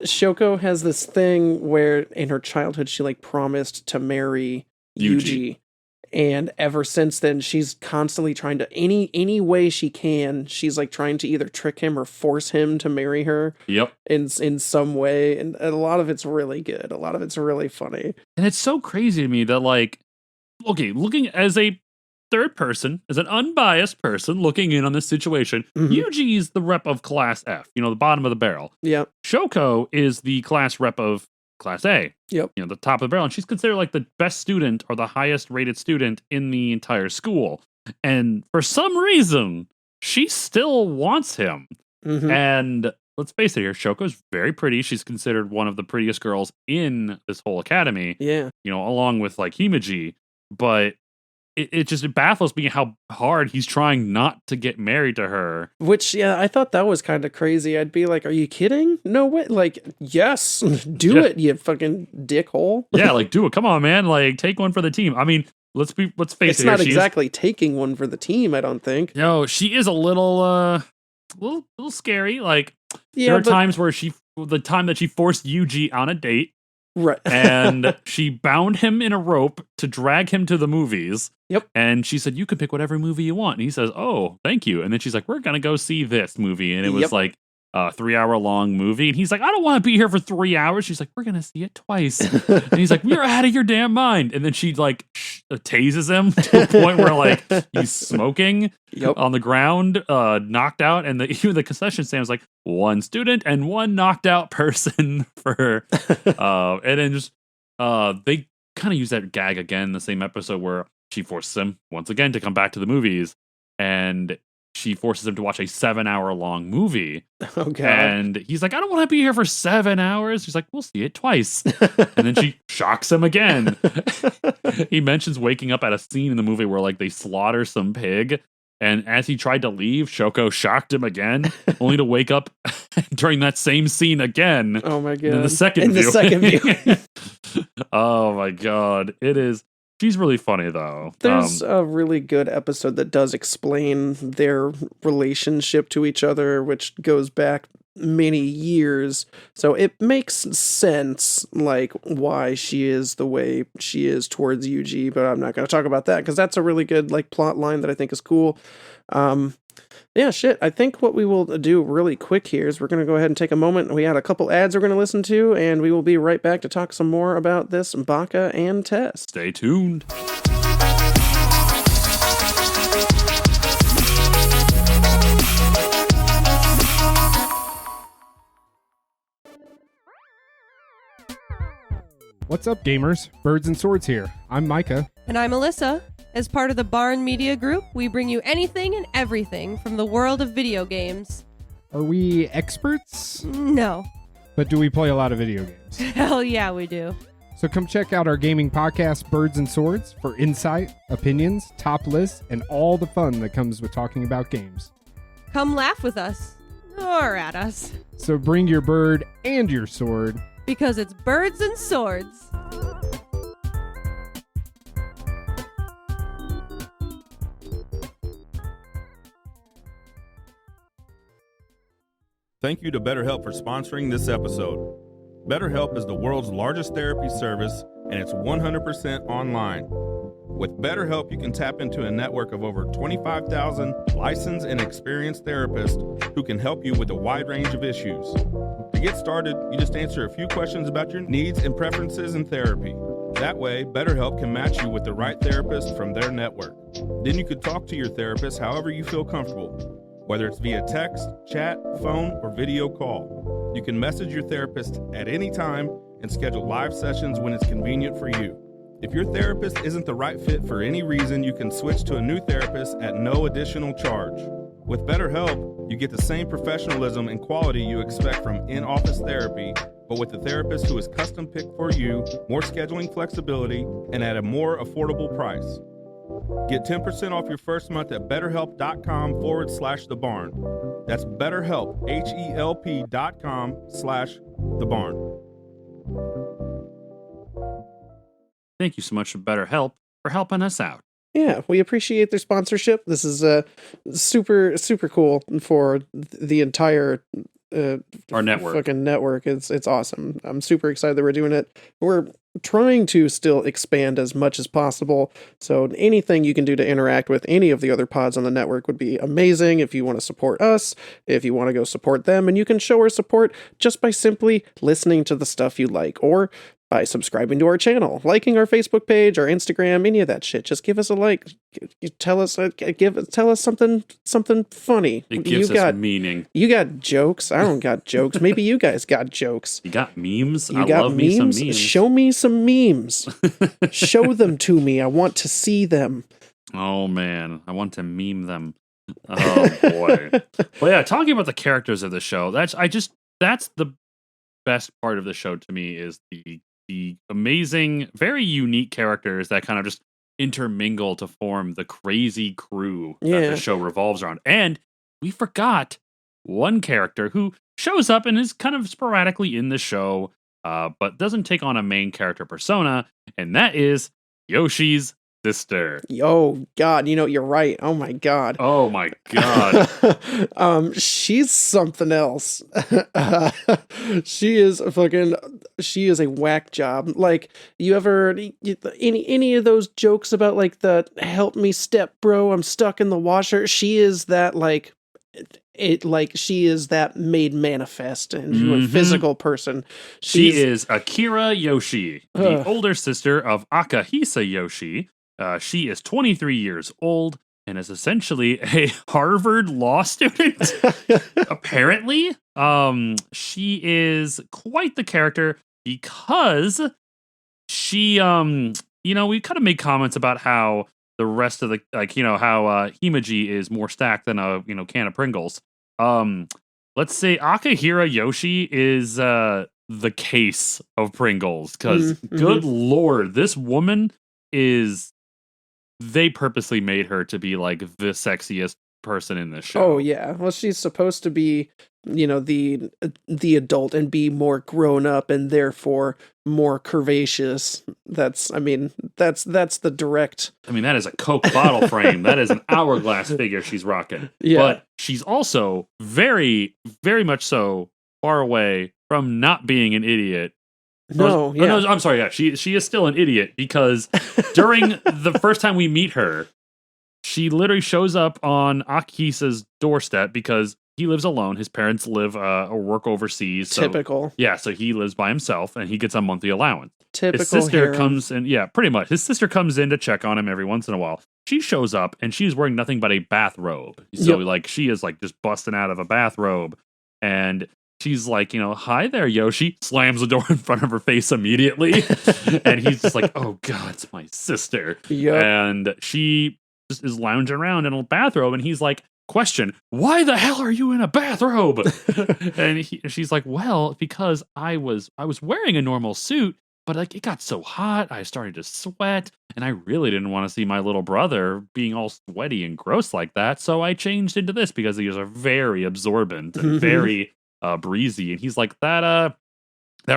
Shoko has this thing where in her childhood she like promised to marry Yuji. And ever since then, she's constantly trying to, any way she can, she's like trying to either trick him or force him to marry her. Yep. In some way. And a lot of it's really good. A lot of it's really funny. And it's so crazy to me that, like, okay, looking as a third person, as an unbiased person looking in on this situation, Yuji is the rep of Class F, the bottom of the barrel. Yep. Shoko is the class rep of Class A. Yep. The top of the barrel. And she's considered like the best student or the highest rated student in the entire school. And for some reason, she still wants him. And let's face it here, Shoko's very pretty. She's considered one of the prettiest girls in this whole academy. Yeah. Along with like Himaji. But it just baffles me how hard he's trying not to get married to her. Which, yeah, I thought that was kind of crazy. I'd be like, are you kidding? No way. Like, yes, do it, you fucking dickhole. Yeah, like, do it. Come on, man. Like, take one for the team. I mean, let's face it. It's not exactly taking one for the team, I don't think. No, she is a little scary. Like, there are times where the time that she forced Yuji on a date. Right. And she bound him in a rope to drag him to the movies. Yep. And she said, you can pick whatever movie you want. And he says, oh, thank you. And then she's like, we're going to go see this movie. And it was like 3-hour long movie. And he's like, I don't want to be here for 3 hours. She's like, we're going to see it twice. And he's like, you're out of your damn mind. And then she like tases him to a point where like he's smoking on the ground, knocked out. And even the concession stand was like, one student and one knocked out person for, and then just, they kind of use that gag again in the same episode where she forces him once again to come back to the movies, and she forces him to watch a 7-hour long movie. Oh, God. And he's like, I don't want to be here for 7 hours. She's like, we'll see it twice. And then she shocks him again. He mentions waking up at a scene in the movie where like they slaughter some pig. And as he tried to leave, Shoko shocked him again, only to wake up during that same scene again. Oh my God. In the second view. Oh my God. It is. She's really funny, though. There's a really good episode that does explain their relationship to each other, which goes back many years. So it makes sense, like, why she is the way she is towards Yuji, but I'm not going to talk about that because that's a really good, like, plot line that I think is cool. Yeah, shit. I think what we will do really quick here is we're going to go ahead and take a moment. We had a couple ads we're going to listen to, and we will be right back to talk some more about this Baka and test. Stay tuned. What's up, gamers? Birds and Swords here. I'm Micah. And I'm Alyssa. As part of the Barn Media Group, we bring you anything and everything from the world of video games. Are we experts? No. But do we play a lot of video games? Hell yeah, we do. So come check out our gaming podcast, Birds and Swords, for insight, opinions, top lists, and all the fun that comes with talking about games. Come laugh with us. Or at us. So bring your bird and your sword. Because it's Birds and Swords. Thank you to BetterHelp for sponsoring this episode. BetterHelp is the world's largest therapy service, and it's 100% online. With BetterHelp, you can tap into a network of over 25,000 licensed and experienced therapists who can help you with a wide range of issues. To get started, you just answer a few questions about your needs and preferences in therapy. That way, BetterHelp can match you with the right therapist from their network. Then you can talk to your therapist however you feel comfortable. Whether it's via text, chat, phone, or video call. You can message your therapist at any time and schedule live sessions when it's convenient for you. If your therapist isn't the right fit for any reason, you can switch to a new therapist at no additional charge. With BetterHelp, you get the same professionalism and quality you expect from in-office therapy, but with a therapist who is custom-picked for you, more scheduling flexibility, and at a more affordable price. Get 10% off your first month at betterhelp.com/thebarn. That's BetterHelp, HELP.com/thebarn. Thank you so much to BetterHelp for helping us out. Yeah, we appreciate their sponsorship. This is super, super cool for the entire our network. Fucking network. It's awesome. I'm super excited that we're doing it. We're trying to still expand as much as possible. So anything you can do to interact with any of the other pods on the network would be amazing. If you want to support us, if you want to go support them, and you can show our support just by simply listening to the stuff you like, or by subscribing to our channel, liking our Facebook page, our Instagram, any of that shit. Just give us a like. Tell us something funny. It gives us meaning. You got jokes. I don't got jokes. Maybe you guys got jokes. You got memes. I love me some memes. Show me some memes. Show them to me. I want to see them. Oh man, I want to meme them. Oh boy. Well, yeah. Talking about the characters of the show, that's the best part of the show to me is the amazing, very unique characters that kind of just intermingle to form the crazy crew that the show revolves around. And we forgot one character who shows up and is kind of sporadically in the show, but doesn't take on a main character persona, and that is Yoshi's sister. Oh God, you're right. Oh my God. Oh my God. She's something else. She is a whack job. Like, you ever any of those jokes about like the help me step bro, I'm stuck in the washer? She is that, like, it like she is that made manifest into a physical person. She is Akira Yoshi, the older sister of Akahisa Yoshi. She is 23 years old and is essentially a Harvard law student. Apparently, she is quite the character because she, we kind of made comments about how the rest of the, how Himeji is more stacked than a, can of Pringles. Let's say Akahira Yoshi is the case of Pringles, because good lord, this woman is, they purposely made her to be like the sexiest person in this show. Oh yeah, well she's supposed to be, the adult and be more grown up and therefore more curvaceous. That's the direct. That is a Coke bottle frame. That is an hourglass figure she's rocking. Yeah. But she's also very, very much so far away from not being an idiot. No, I'm sorry. Yeah, she is still an idiot, because during the first time we meet her, she literally shows up on Akihisa's doorstep because he lives alone. His parents live or work overseas. So, typical. Yeah, so he lives by himself and he gets a monthly allowance. Typical. His sister harem. comes in. Yeah, pretty much. His sister comes in to check on him every once in a while. She shows up and she's wearing nothing but a bathrobe. So she is like just busting out of a bathrobe, and she's like, hi there, Yoshi. Slams the door in front of her face immediately. And he's just like, oh God, it's my sister. Yep. And she just is lounging around in a bathrobe. And he's like, question, why the hell are you in a bathrobe? And she's like, well, because I was wearing a normal suit, but like it got so hot, I started to sweat, and I really didn't want to see my little brother being all sweaty and gross like that. So I changed into this because these are very absorbent and very breezy. And he's like, that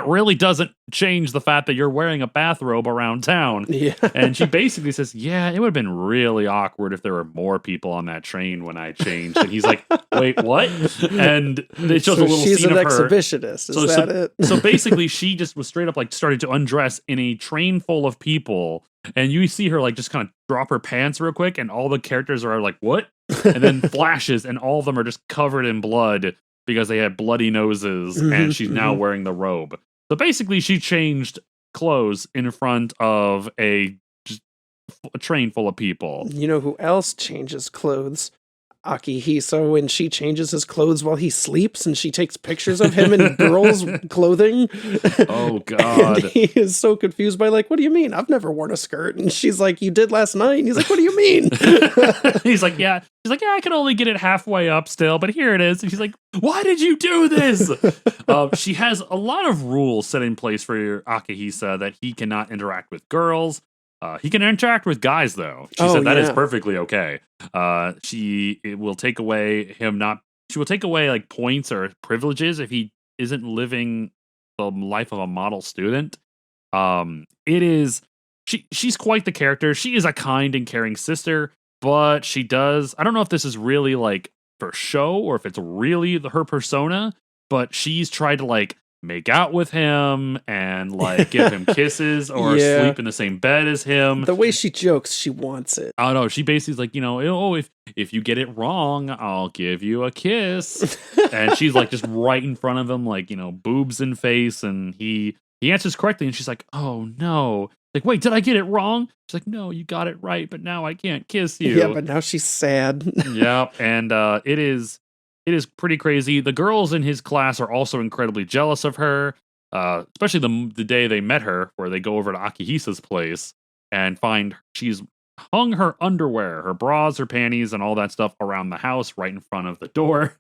really doesn't change the fact that you're wearing a bathrobe around town. Yeah. And she basically says, yeah, it would have been really awkward if there were more people on that train when I changed. And he's like, wait, what? And they shows a little she's scene an of her. exhibitionist. Is that it? So basically, she just was straight up like started to undress in a train full of people. And you see her like just kind of drop her pants real quick. And all the characters are like, what? And then flashes, and all of them are just covered in blood, because they had bloody noses, and she's now wearing the robe. So basically, she changed clothes in front of a train full of people. You know who else changes clothes? Akihisa, when she changes his clothes while he sleeps, and she takes pictures of him in girls' clothing. Oh God! And he is so confused by like, what do you mean? I've never worn a skirt. And she's like, you did last night. And he's like, what do you mean? He's like, yeah. She's like, yeah, I can only get it halfway up still, but here it is. And she's like, why did you do this? She has a lot of rules set in place for Akihisa that he cannot interact with girls. He can interact with guys, though. She said that is perfectly okay. She will take away like points or privileges if he isn't living the life of a model student. She's quite the character. She is a kind and caring sister, but she does, I don't know if this is really like for show or if it's really her persona, but she's tried to like make out with him and like give him kisses or sleep in the same bed as him. The way she jokes, she wants it. Oh no, she basically is like, if you get it wrong, I'll give you a kiss. And she's like just right in front of him, like, boobs in face, and he answers correctly, and she's like, oh no. Like, wait, did I get it wrong? She's like, no, you got it right, but now I can't kiss you. Yeah, but now she's sad. Yeah, and it is pretty crazy. The girls in his class are also incredibly jealous of her, especially the day they met her, where they go over to Akihisa's place and find she's hung her underwear, her bras, her panties, and all that stuff around the house right in front of the door.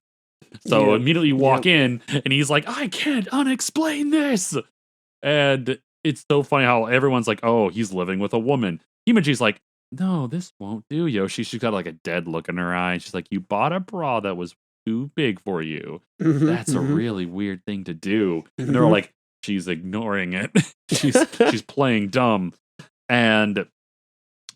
So immediately you walk in, and he's like, I can't unexplain this. And it's so funny how everyone's like, oh, he's living with a woman. Himeji's like, no, this won't do, Yoshi. She's got like a dead look in her eye. She's like, you bought a bra that was too big for you. That's a really weird thing to do. And they're all like, she's ignoring it. she's playing dumb. And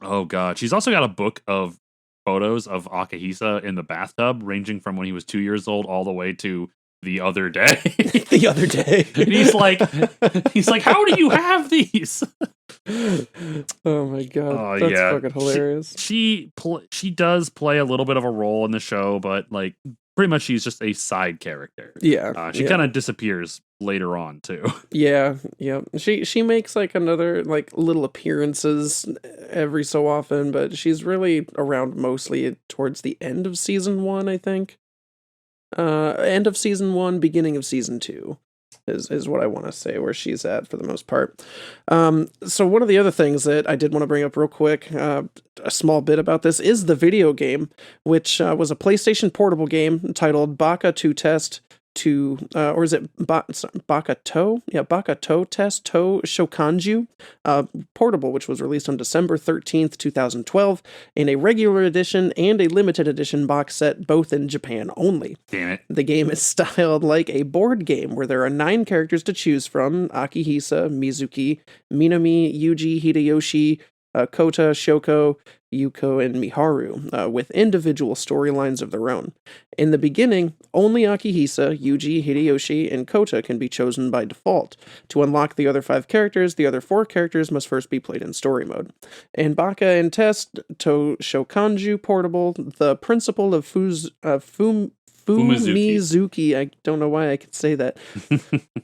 oh God, she's also got a book of photos of Akihisa in the bathtub, ranging from when he was 2 years old all the way to the other day. The other day. And he's like, how do you have these? Oh my God. That's fucking hilarious. She does play a little bit of a role in the show, but like pretty much she's just a side character. Yeah. She kind of disappears later on too. Yeah. She makes like another like little appearances every so often, but she's really around mostly towards the end of season 1, I think. End of season 1, beginning of season 2 is what I want to say where she's at for the most part. So one of the other things that I did want to bring up real quick, a small bit about this, is the video game, which was a PlayStation portable game titled Baka 2 Test to, or is it Baka To? Yeah, Baka To Test To Shokanju portable, which was released on December 13th, 2012, in a regular edition and a limited edition box set, both in Japan only. Damn it. The game is styled like a board game where there are 9 characters to choose from: Akihisa, Mizuki, Minami, Yuji, Hideyoshi, Kota, Shoko, Yuko, and Miharu, with individual storylines of their own. In the beginning, only Akihisa, Yuji, Hideyoshi, and Kota can be chosen by default. To unlock the other 5 characters, the other 4 characters must first be played in story mode. In Baka and Test To Shokanju Portable, the principal of Fumizuki, I don't know why I could say that.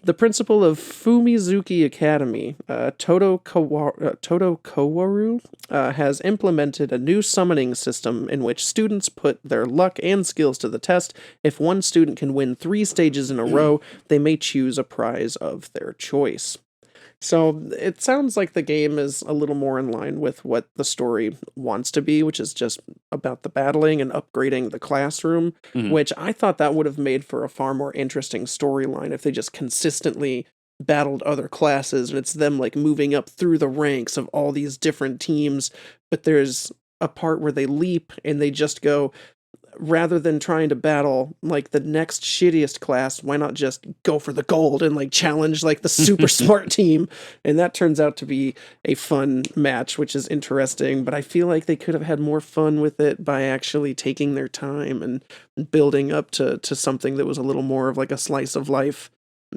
The principal of Fumizuki Academy, Todo Kaworu, has implemented a new summoning system in which students put their luck and skills to the test. If one student can win 3 stages in a row, they may choose a prize of their choice. So it sounds like the game is a little more in line with what the story wants to be, which is just about the battling and upgrading the classroom, which I thought that would have made for a far more interesting storyline if they just consistently battled other classes and it's them like moving up through the ranks of all these different teams. But there's a part where they leap and they just go, rather than trying to battle like the next shittiest class, why not just go for the gold and like challenge like the super smart team? And that turns out to be a fun match, which is interesting, but I feel like they could have had more fun with it by actually taking their time and building up to something that was a little more of like a slice of life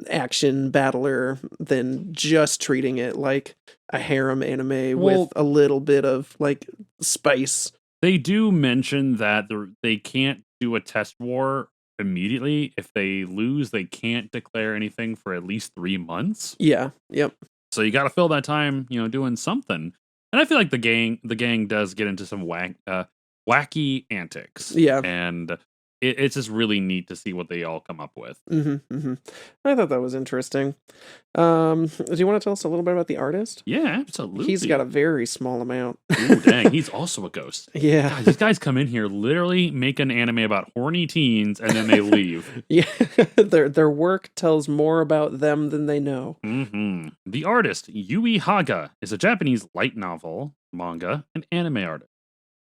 action battler than just treating it like a harem anime with a little bit of like spice. They do mention that they can't do a test war immediately. If they lose, they can't declare anything for at least 3 months. Yeah. Yep. So you got to fill that time, doing something. And I feel like the gang does get into some wacky antics. Yeah. And it's just really neat to see what they all come up with. I thought that was interesting. Do you want to tell us a little bit about the artist? Yeah, absolutely. He's got a very small amount. Ooh, dang, he's also a ghost. Yeah. God, these guys come in here, literally make an anime about horny teens, and then they leave. Yeah, their work tells more about them than they know. The artist, Yui Haga, is a Japanese light novel, manga, and anime artist.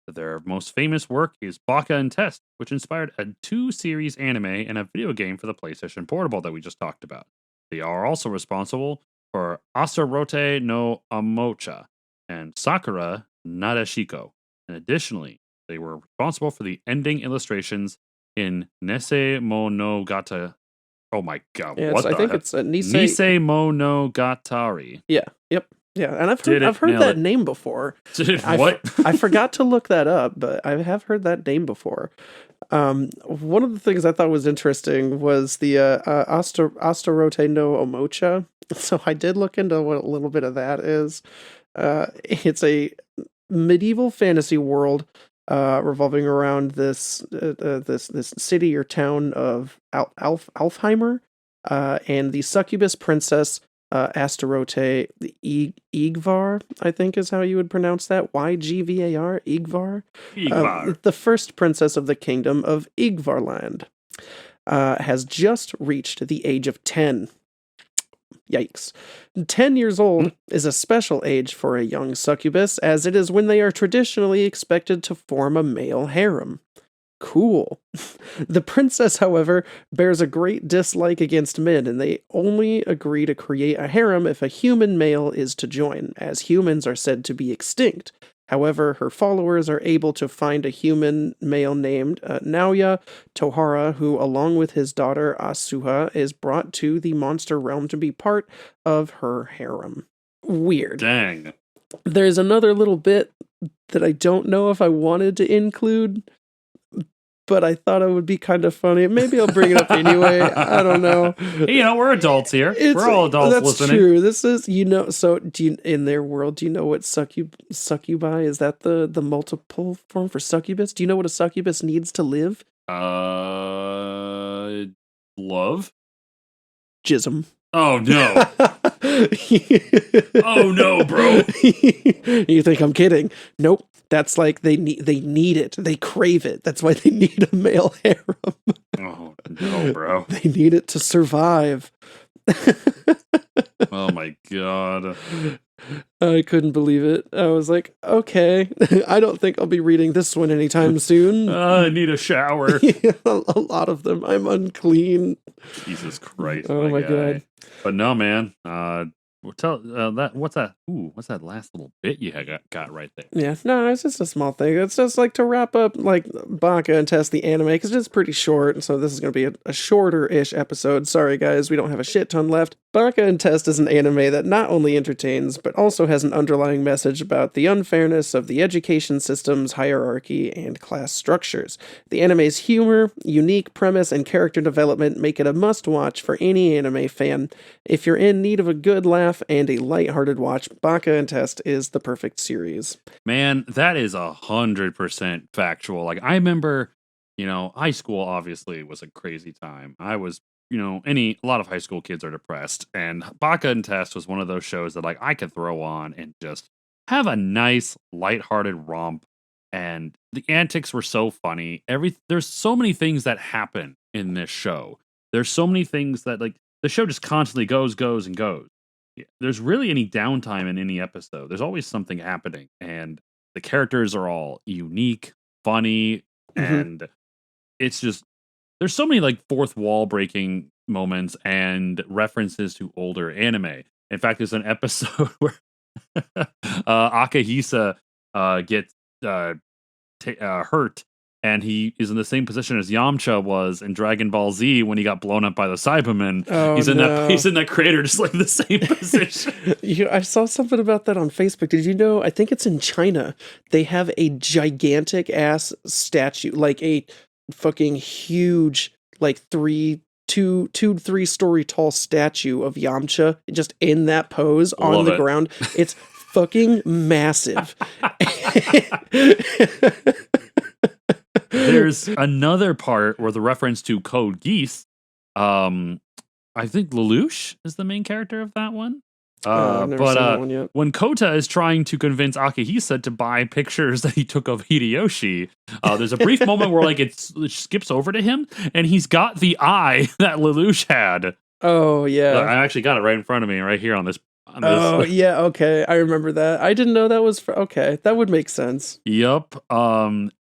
Their most famous work is Baka and Test, which inspired a 2-series anime and a video game for the PlayStation Portable that we just talked about. They are also responsible for Astarote no Omocha and Sakura Nadeshiko. And additionally, they were responsible for the ending illustrations in Nisei Monogata. Oh my god, yeah, what I think it's Nisei Monogatari. Yeah, yep. Yeah, and I've heard that name before. What? I forgot to look that up, but I have heard that name before. One of the things I thought was interesting was the Astarote no Omocha. So I did look into what a little bit of that is. It's a medieval fantasy world revolving around this city or town of Alfheimer, and the succubus princess Astarote Igvar, I think is how you would pronounce that. Ygvar? Igvar. The first princess of the kingdom of Igvarland has just reached the age of 10. Yikes. 10 years old is a special age for a young succubus, as it is when they are traditionally expected to form a male harem. Cool. The princess, however, bears a great dislike against men, and they only agree to create a harem if a human male is to join, as humans are said to be extinct. However, her followers are able to find a human male named Naoya Tohara, who, along with his daughter Asuha, is brought to the monster realm to be part of her harem. Weird. Dang. There's another little bit that I don't know if I wanted to include, but I thought it would be kind of funny. Maybe I'll bring it up anyway. I don't know. You know, we're adults here. We're all adults that's listening. True. This is, so do you, in their world, do you know what succubi is? That the multiple form for succubus? Do you know what a succubus needs to live? Love? Jism. Oh no. Oh no, bro. You think I'm kidding? Nope. That's like they need it. They crave it. That's why they need a male harem. Oh no, bro. They need it to survive. Oh my god. I couldn't believe it. I was like, okay, I don't think I'll be reading this one anytime soon. I need a shower. A lot of them. I'm unclean. Jesus Christ. Oh my god. But no, man. Tell that. What's that? Ooh, what's that last little bit you got right there? Yeah, no, it's just a small thing. It's just like to wrap up like Baka and Test the anime because it's pretty short. So this is going to be a shorter-ish episode. Sorry, guys, we don't have a shit ton left. Baka and Test is an anime that not only entertains but also has an underlying message about the unfairness of the education system's hierarchy and class structures. The anime's humor, unique premise, and character development make it a must-watch for any anime fan. If you're in need of a good laugh and a lighthearted watch, Baka and Test is the perfect series. Man, that is 100% factual. Like, I remember, high school obviously was a crazy time. I was, a lot of high school kids are depressed, and Baka and Test was one of those shows that like I could throw on and just have a nice lighthearted romp. And the antics were so funny. There's so many things that happen in this show. There's so many things that like the show just constantly goes and goes. There's really any downtime in any episode. There's always something happening, and the characters are all unique, funny, and it's just there's so many like fourth wall breaking moments and references to older anime. In fact, there's an episode where Akahisa gets hurt, and he is in the same position as Yamcha was in Dragon Ball Z when he got blown up by the Cybermen. Oh, he's in that crater, just like the same position. I saw something about that on Facebook. Did you know? I think it's in China. They have a gigantic ass statue, like a fucking huge, like 2 to 3 story tall statue of Yamcha, just in that pose on the ground. It's fucking massive. There's another part where the reference to Code Geass, I think Lelouch is the main character of that one. I've never seen that one yet. When Kota is trying to convince Akahisa to buy pictures that he took of Hideyoshi, there's a brief moment where like it skips over to him, and he's got the eye that Lelouch had. Oh yeah, I actually got it right in front of me, right here on this. Oh yeah, okay, I remember that. I didn't know that was okay. That would make sense. Yep.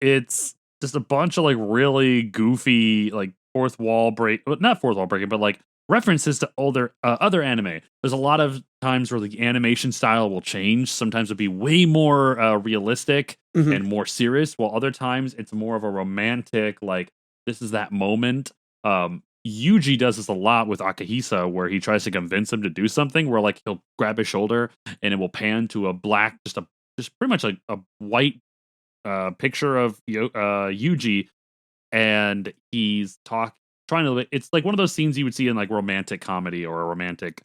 It's just a bunch of like really goofy like not fourth wall breaking, but like references to older other anime. There's a lot of times where the animation style will change. Sometimes it'll be way more realistic and more serious, while other times it's more of a romantic, like this is that moment. Yuji does this a lot with Akahisa, where he tries to convince him to do something, where like he'll grab his shoulder and it will pan to a black, just pretty much like a white picture of Yuji, and he's trying to. It's like one of those scenes you would see in like romantic comedy or a romantic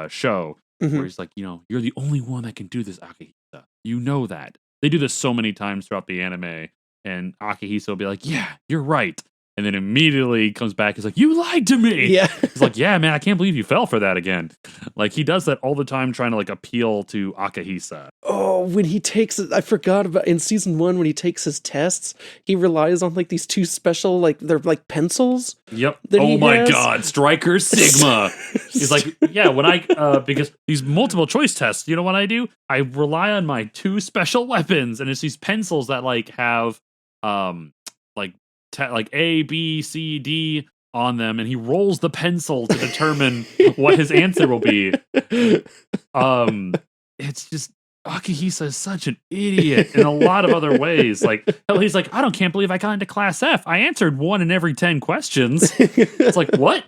show, where he's like, you're the only one that can do this, Akahisa. You know that. They do this so many times throughout the anime, and Akahisa will be like, yeah, you're right. And then immediately comes back. He's like, you lied to me. Yeah. He's like, yeah, man, I can't believe you fell for that again. Like, he does that all the time, trying to like appeal to Akahisa. Oh, when he takes it, I forgot about in season 1, when he takes his tests, he relies on like these 2 special, like they're like pencils. Yep. Oh my God. Striker Sigma. He's like, yeah, when because these multiple choice tests, you know what I do? I rely on my 2 special weapons. And it's these pencils that like have, like A, B, C, D on them, and he rolls the pencil to determine what his answer will be. It's just Akahisa is such an idiot in a lot of other ways. Like, hell, he's like, can't believe I got into class F. I answered 1 in every 10 questions. It's like, what?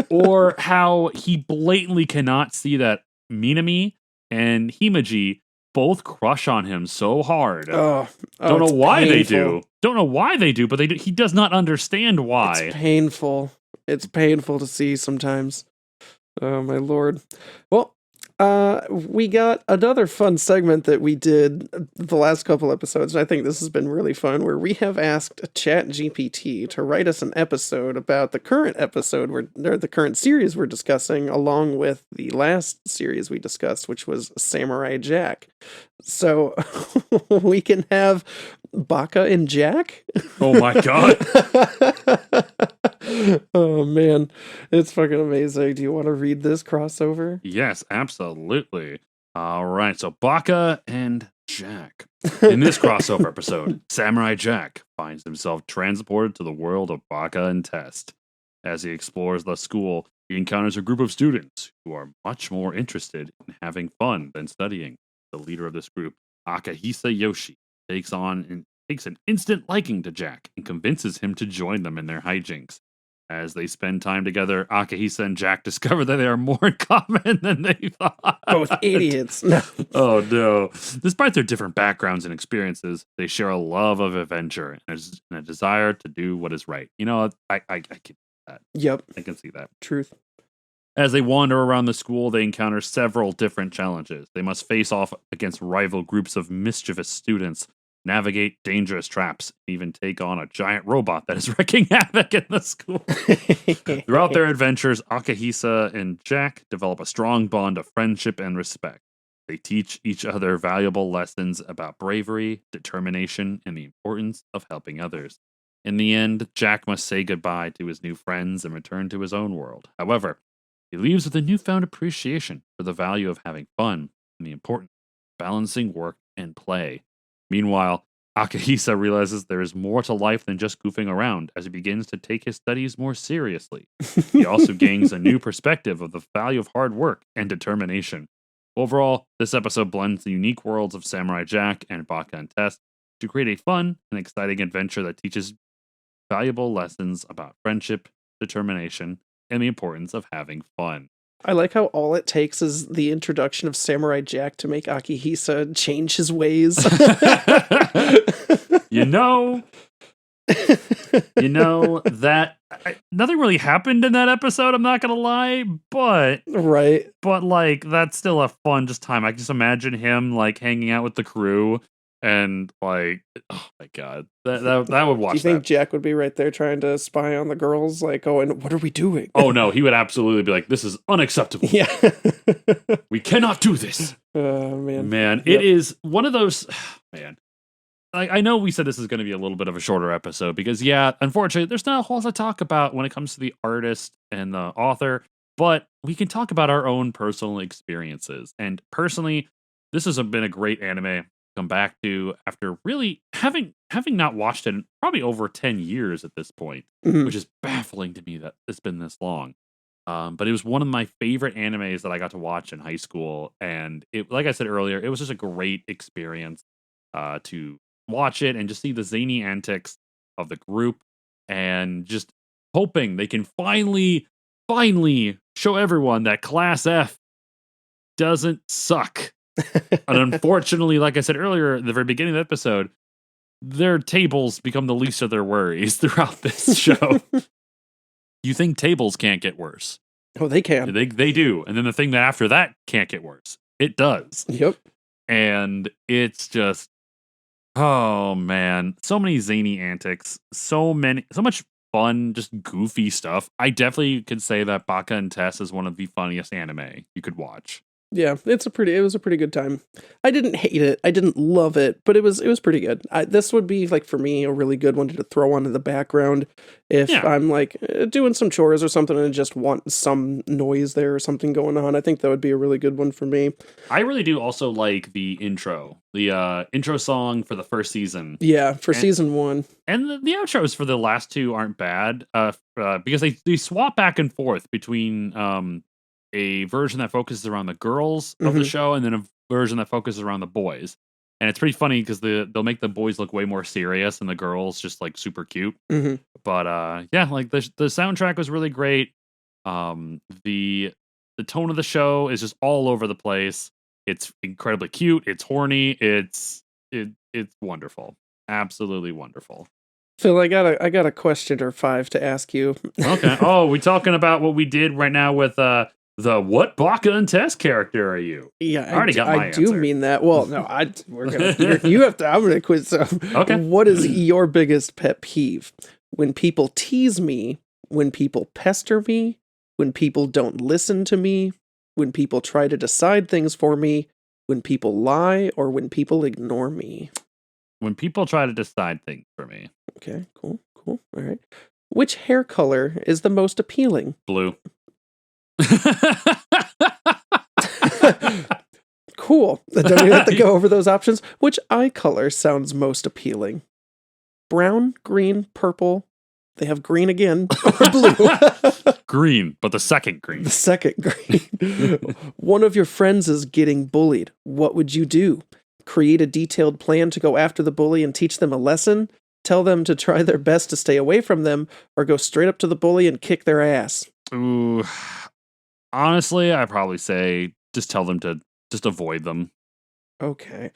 Or how he blatantly cannot see that Minami and Himeji both crush on him so hard. Don't know why they do. Don't know why they do, but they do. He does not understand why. It's painful. It's painful to see sometimes. Oh my lord. Well, we got another fun segment that we did the last couple episodes, and I think this has been really fun, where we have asked ChatGPT to write us an episode about the current episode, or the current series we're discussing, along with the last series we discussed, which was Samurai Jack. So we can have Baka and Jack. Oh my god. Oh man, it's fucking amazing. Do you want to read this crossover? Yes, absolutely. All right, so Baka and Jack. In this crossover episode, Samurai Jack finds himself transported to the world of Baka and Test. As he explores the school, he encounters a group of students who are much more interested in having fun than studying. The leader of this group, Akahisa Yoshi, takes an instant liking to Jack and convinces him to join them in their hijinks. As they spend time together, Akahisa and Jack discover that they are more in common than they thought. Both idiots. No. Oh no. Despite their different backgrounds and experiences, they share a love of adventure and a desire to do what is right. You know, I can see that. Yep. I can see that. Truth. As they wander around the school, they encounter several different challenges. They must face off against rival groups of mischievous students, navigate dangerous traps, and even take on a giant robot that is wreaking havoc in the school. Throughout their adventures, Akahisa and Jack develop a strong bond of friendship and respect. They teach each other valuable lessons about bravery, determination, and the importance of helping others. In the end, Jack must say goodbye to his new friends and return to his own world. However, he leaves with a newfound appreciation for the value of having fun and the importance of balancing work and play. Meanwhile, Akahisa realizes there is more to life than just goofing around as he begins to take his studies more seriously. He also gains a new perspective of the value of hard work and determination. Overall, this episode blends the unique worlds of Samurai Jack and Baka and Test to create a fun and exciting adventure that teaches valuable lessons about friendship, determination, and the importance of having fun. I like how all it takes is the introduction of Samurai Jack to make Akihisa change his ways. that nothing really happened in that episode, I'm not gonna lie, but like that's still a fun just time. I can just imagine him like hanging out with the crew and like, oh my god, that would watch. Do you think Jack would be right there trying to spy on the girls, like, oh, and what are we doing? Oh no, he would absolutely be like, this is unacceptable. Yeah. We cannot do this. Man, it is one of those, man. I know we said this is going to be a little bit of a shorter episode because, yeah, unfortunately, there's not a whole lot to talk about when it comes to the artist and the author, but we can talk about our own personal experiences. And personally, this has been a great anime come back to after really having not watched it in probably over 10 years at this point, which is baffling to me that it's been this long. But it was one of my favorite animes that I got to watch in high school, and it, like I said earlier, it was just a great experience to watch it and just see the zany antics of the group, and just hoping they can finally show everyone that Class F doesn't suck. And unfortunately, like I said earlier at the very beginning of the episode, their tables become the least of their worries throughout this show. You think tables can't get worse. Oh, they can. They do. And then the thing that after that can't get worse. It does. Yep. And it's just, oh man, so many zany antics, so much fun, just goofy stuff. I definitely could say that Baka and Tess is one of the funniest anime you could watch. Yeah, it was a pretty good time. I didn't hate it. I didn't love it, but it was pretty good. This would be, like, for me, a really good one to throw on in the background if I'm like doing some chores or something and just want some noise there or something going on. I think that would be a really good one for me. I really do also like the intro song for the first season. Yeah, season 1. And the outros for the last two aren't bad because they swap back and forth between a version that focuses around the girls of the show and then a version that focuses around the boys. And it's pretty funny because they'll make the boys look way more serious and the girls just like super cute. But yeah, like the soundtrack was really great. The tone of the show is just all over the place. It's incredibly cute. It's horny. It's wonderful. Absolutely wonderful. Phil, I got a question or 5 to ask you. Okay. Oh, we talking about what we did right now with the what Baka and Test character are you? Yeah, I already got my I do answer. mean that. Well, no, you have to. I'm gonna quit. So, Okay. What is your biggest pet peeve? When people tease me, when people pester me, when people don't listen to me, when people try to decide things for me, when people lie, or when people ignore me. When people try to decide things for me. Okay, cool. All right. Which hair color is the most appealing? Blue. Cool. Don't we have to go over those options? Which eye color sounds most appealing? Brown, green, purple. They have green again. Or blue. Green, but the second green. The second green. One of your friends is getting bullied. What would you do? Create a detailed plan to go after the bully and teach them a lesson? Tell them to try their best to stay away from them, or go straight up to the bully and kick their ass? Ooh. Honestly, I'd probably say just tell them to just avoid them. Okay.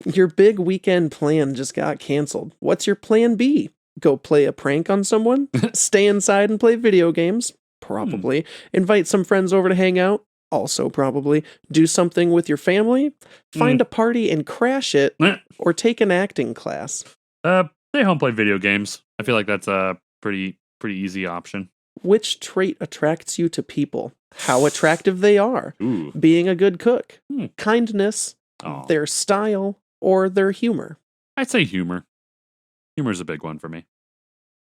Your big weekend plan just got canceled. What's your plan B? Go play a prank on someone? Stay inside and play video games? Probably. Invite some friends over to hang out? Also probably. Do something with your family? Find a party and crash it? Or take an acting class? Stay home, play video games. I feel like that's a pretty easy option. Which trait attracts you to people? How attractive they are? Ooh. Being a good cook? Kindness? Oh. Their style? Or their humor? I'd say humor. Humor's a big one for me.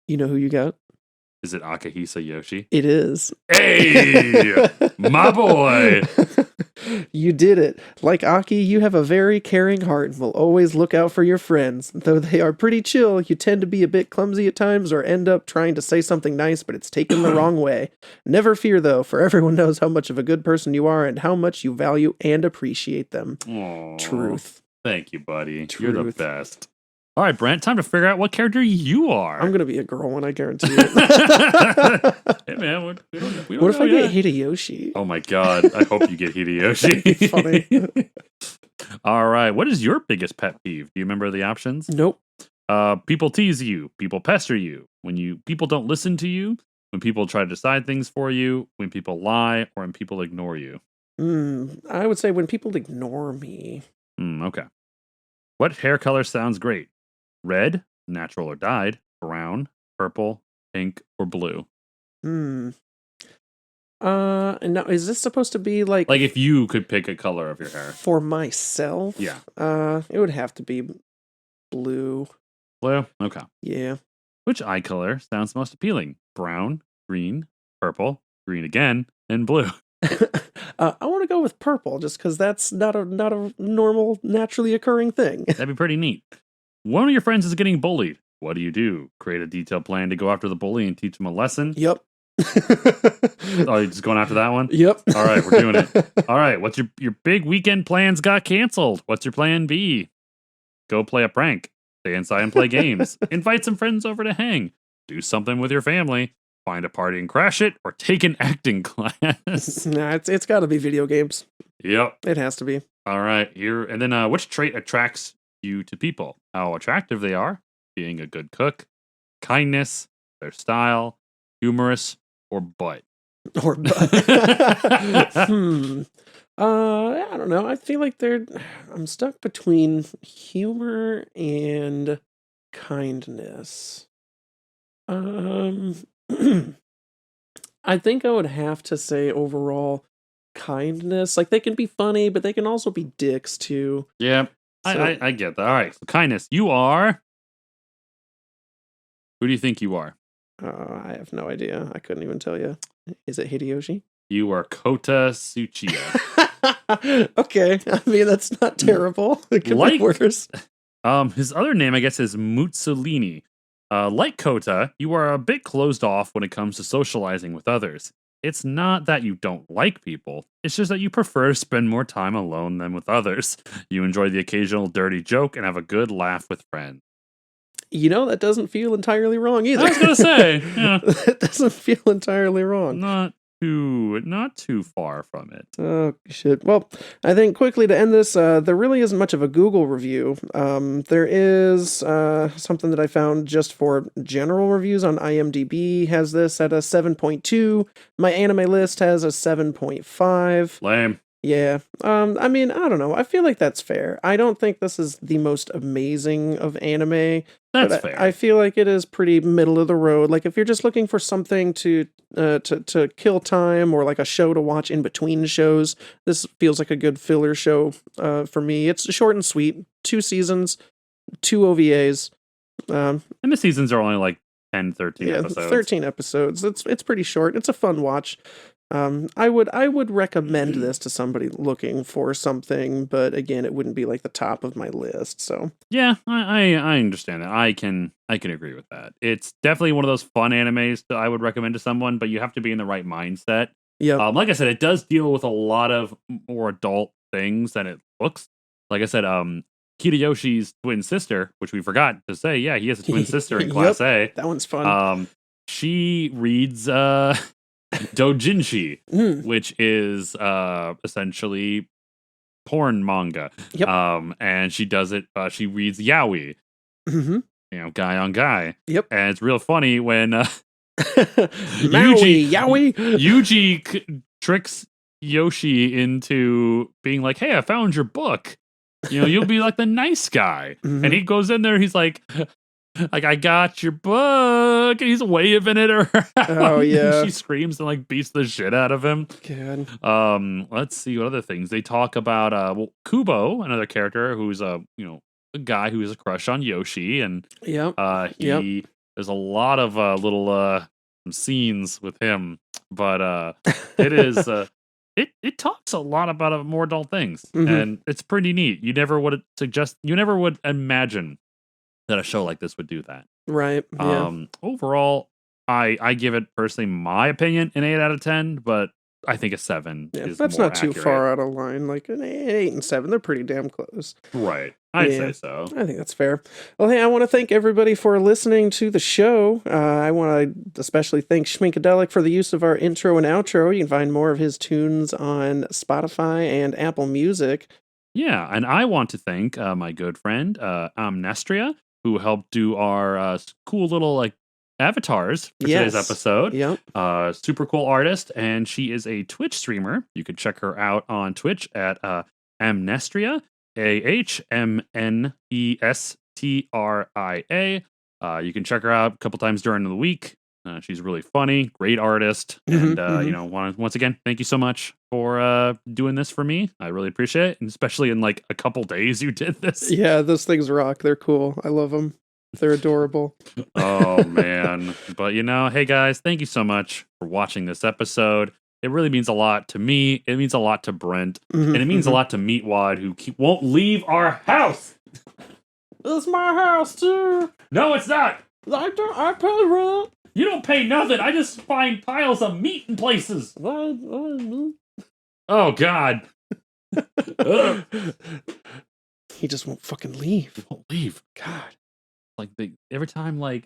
You know who you got? Is it Akahisa Yoshi? It is. Hey! My boy! You did it. Like Aki, you have a very caring heart and will always look out for your friends. Though they are pretty chill, you tend to be a bit clumsy at times or end up trying to say something nice, but it's taken the wrong way. Never fear, though, for everyone knows how much of a good person you are and how much you value and appreciate them. Aww. Truth. Thank you, buddy. Truth. You're the best. All right, Brent, time to figure out what character you are. I'm going to be a girl one, I guarantee it. Hey, man, we don't what if I yet. get Hideyoshi? Oh, my God. I hope you get Hideyoshi. That'd be funny. All right. What is your biggest pet peeve? Do you remember the options? Nope. People tease you. People pester you. People don't listen to you. When people try to decide things for you. When people lie. Or when people ignore you. I would say when people ignore me. Okay. What hair color sounds great? Red, natural or dyed, brown, purple, pink, or blue? Now, is this supposed to be like if you could pick a color of your hair? For myself? Yeah. It would have to be blue. Blue? Okay. Yeah. Which eye color sounds most appealing? Brown, green, purple, green again, and blue. I want to go with purple just because that's not a normal, naturally occurring thing. That'd be pretty neat. One of your friends is getting bullied. What do? Create a detailed plan to go after the bully and teach him a lesson? Yep. Oh, you're just going after that one? Yep. All right, we're doing it. All right, what's your big weekend plans got canceled? What's your plan B? Go play a prank. Stay inside and play games. Invite some friends over to hang. Do something with your family. Find a party and crash it, or take an acting class. Nah, it's got to be video games. Yep. It has to be. All right, here. And then which trait attracts you to people? How attractive they are, being a good cook, kindness, their style, humorous, or butt. Or butt. I don't know. I feel like I'm stuck between humor and kindness. I think I would have to say overall kindness. Like, they can be funny, but they can also be dicks too. Yeah, so, I get that. All right, so kindness. You are. Who do you think you are? I have no idea. I couldn't even tell you. Is it Hideyoshi? You are Kota Tsuchiya. Okay, I mean that's not terrible. It could be worse. His other name, I guess, is Mussolini. Like Kota, you are a bit closed off when it comes to socializing with others. It's not that you don't like people, it's just that you prefer to spend more time alone than with others. You enjoy the occasional dirty joke and have a good laugh with friends. You know, that doesn't feel entirely wrong either. I was going to say, yeah. It doesn't feel entirely wrong. Not not too far from it. Oh, shit. Well, I think quickly to end this, there really isn't much of a Google review. There is something that I found just for general reviews on IMDb has this at a 7.2. My anime list has a 7.5. Lame. Yeah. I mean, I don't know. I feel like that's fair. I don't think this is the most amazing of anime. That's fair. I feel like it is pretty middle of the road. Like if you're just looking for something to kill time or like a show to watch in between shows, this feels like a good filler show for me. It's short and sweet. 2 seasons, 2 OVAs. And the seasons are only like 10, 13 episodes. 13 episodes. It's pretty short. It's a fun watch. I would recommend this to somebody looking for something, but again, it wouldn't be like the top of my list. So yeah, I understand that. I can agree with that. It's definitely one of those fun animes that I would recommend to someone, but you have to be in the right mindset. Yeah. Like I said, it does deal with a lot of more adult things than it looks. Like I said, Kitayoshi's twin sister, which we forgot to say, yeah, he has a twin sister in Class A. That one's fun. She reads doujinshi, which is essentially porn manga. Yep. And she does it. She reads yaoi. Mm-hmm. You know, guy on guy. Yep. And it's real funny when Yuji tricks Yoshi into being like, "Hey, I found your book. You know, you'll be like the nice guy." Mm-hmm. And he goes in there. He's like, I got your book. And he's waving at her. Oh yeah. And she screams and like beats the shit out of him. God. Let's see what other things they talk about. Kubo, another character who's a guy who has a crush on Yoshi, and there's a lot of little scenes with him, but it is it talks a lot about more adult things, and it's pretty neat. You never would imagine that a show like this would do that. Right. Yeah. Overall, I give it personally my opinion an 8 out of 10, but I think a 7 is that's more not too accurate. far out of line. Like an 8 and 7, they're pretty damn close. Right. I'd say so. I think that's fair. Well, hey, I want to thank everybody for listening to the show. I want to especially thank Schminkadelic for the use of our intro and outro. You can find more of his tunes on Spotify and Apple Music. Yeah, and I want to thank my good friend Amnestria, who helped do our cool little avatars for today's episode. Yep. Super cool artist, and she is a Twitch streamer. You can check her out on Twitch at Amnestria, AHMNESTRIA. You can check her out a couple times during the week. She's really funny, great artist, and once again, thank you so much for doing this for me. I really appreciate it, and especially in like a couple days you did this. Yeah, those things rock. They're cool. I love them. They're adorable. Oh man. But hey guys, thank you so much for watching this episode. It really means a lot to me. It means a lot to Brent, and it means a lot to Meatwad, who won't leave our house. It's my house too. No, it's not. I pay rent. You don't pay nothing. I just find piles of meat in places. Oh God. He just won't fucking leave. He won't leave. God. Like every time I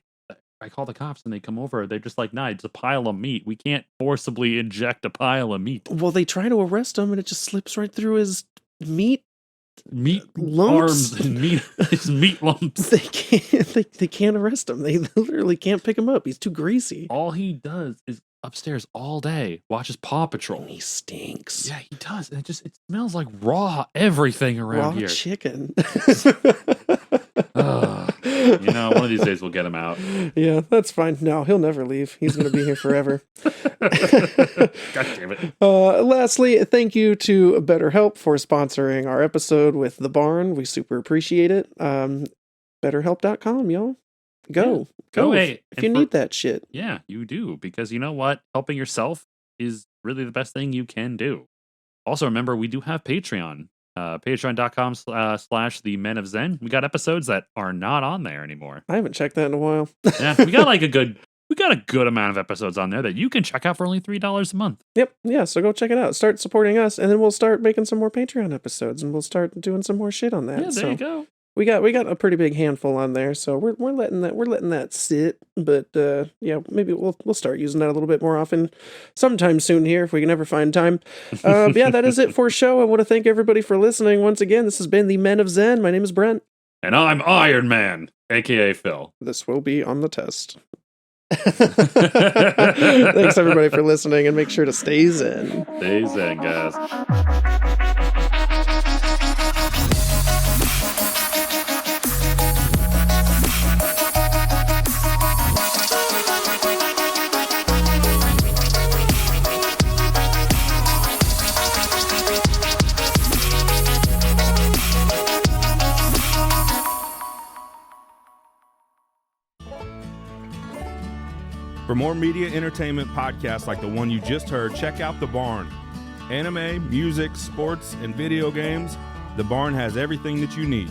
call the cops and they come over, they're just like, nah, it's a pile of meat. We can't forcibly inject a pile of meat. Well, they try to arrest him and it just slips right through his meat lumps. Arms and his meat lumps. They can't arrest him. They literally can't pick him up. He's too greasy. All he does is upstairs all day, watches Paw Patrol. And he stinks. Yeah, he does. And it smells like raw everything around here. Raw chicken. One of these days we'll get him out. Yeah, that's fine. No, he'll never leave. He's going to be here forever. God damn it. Lastly, thank you to BetterHelp for sponsoring our episode with The Barn. We super appreciate it. BetterHelp.com, y'all. Go. Hey, if you need that shit. Yeah, you do. Because you know what? Helping yourself is really the best thing you can do. Also, remember, we do have Patreon. Patreon.com/the Men of Zen. We got episodes that are not on there anymore. I haven't checked that in a while. Yeah, we got a good amount of episodes on there that you can check out for only $3 a month. Yep. Yeah. So go check it out. Start supporting us, and then we'll start making some more Patreon episodes, and we'll start doing some more shit on that. Yeah, there you go. we got a pretty big handful on there, so we're letting that sit. But yeah, maybe we'll start using that a little bit more often sometime soon here if we can ever find time. But yeah, that is it for show. I want to thank everybody for listening once again. This has been the Men of Zen. My name is Brent, and I'm Iron Man, aka Phil. This will be on the test. Thanks everybody for listening, and make sure to stay zen. Stay zen, guys. For more media entertainment podcasts like the one you just heard, check out The Barn. Anime, music, sports, and video games, The Barn has everything that you need.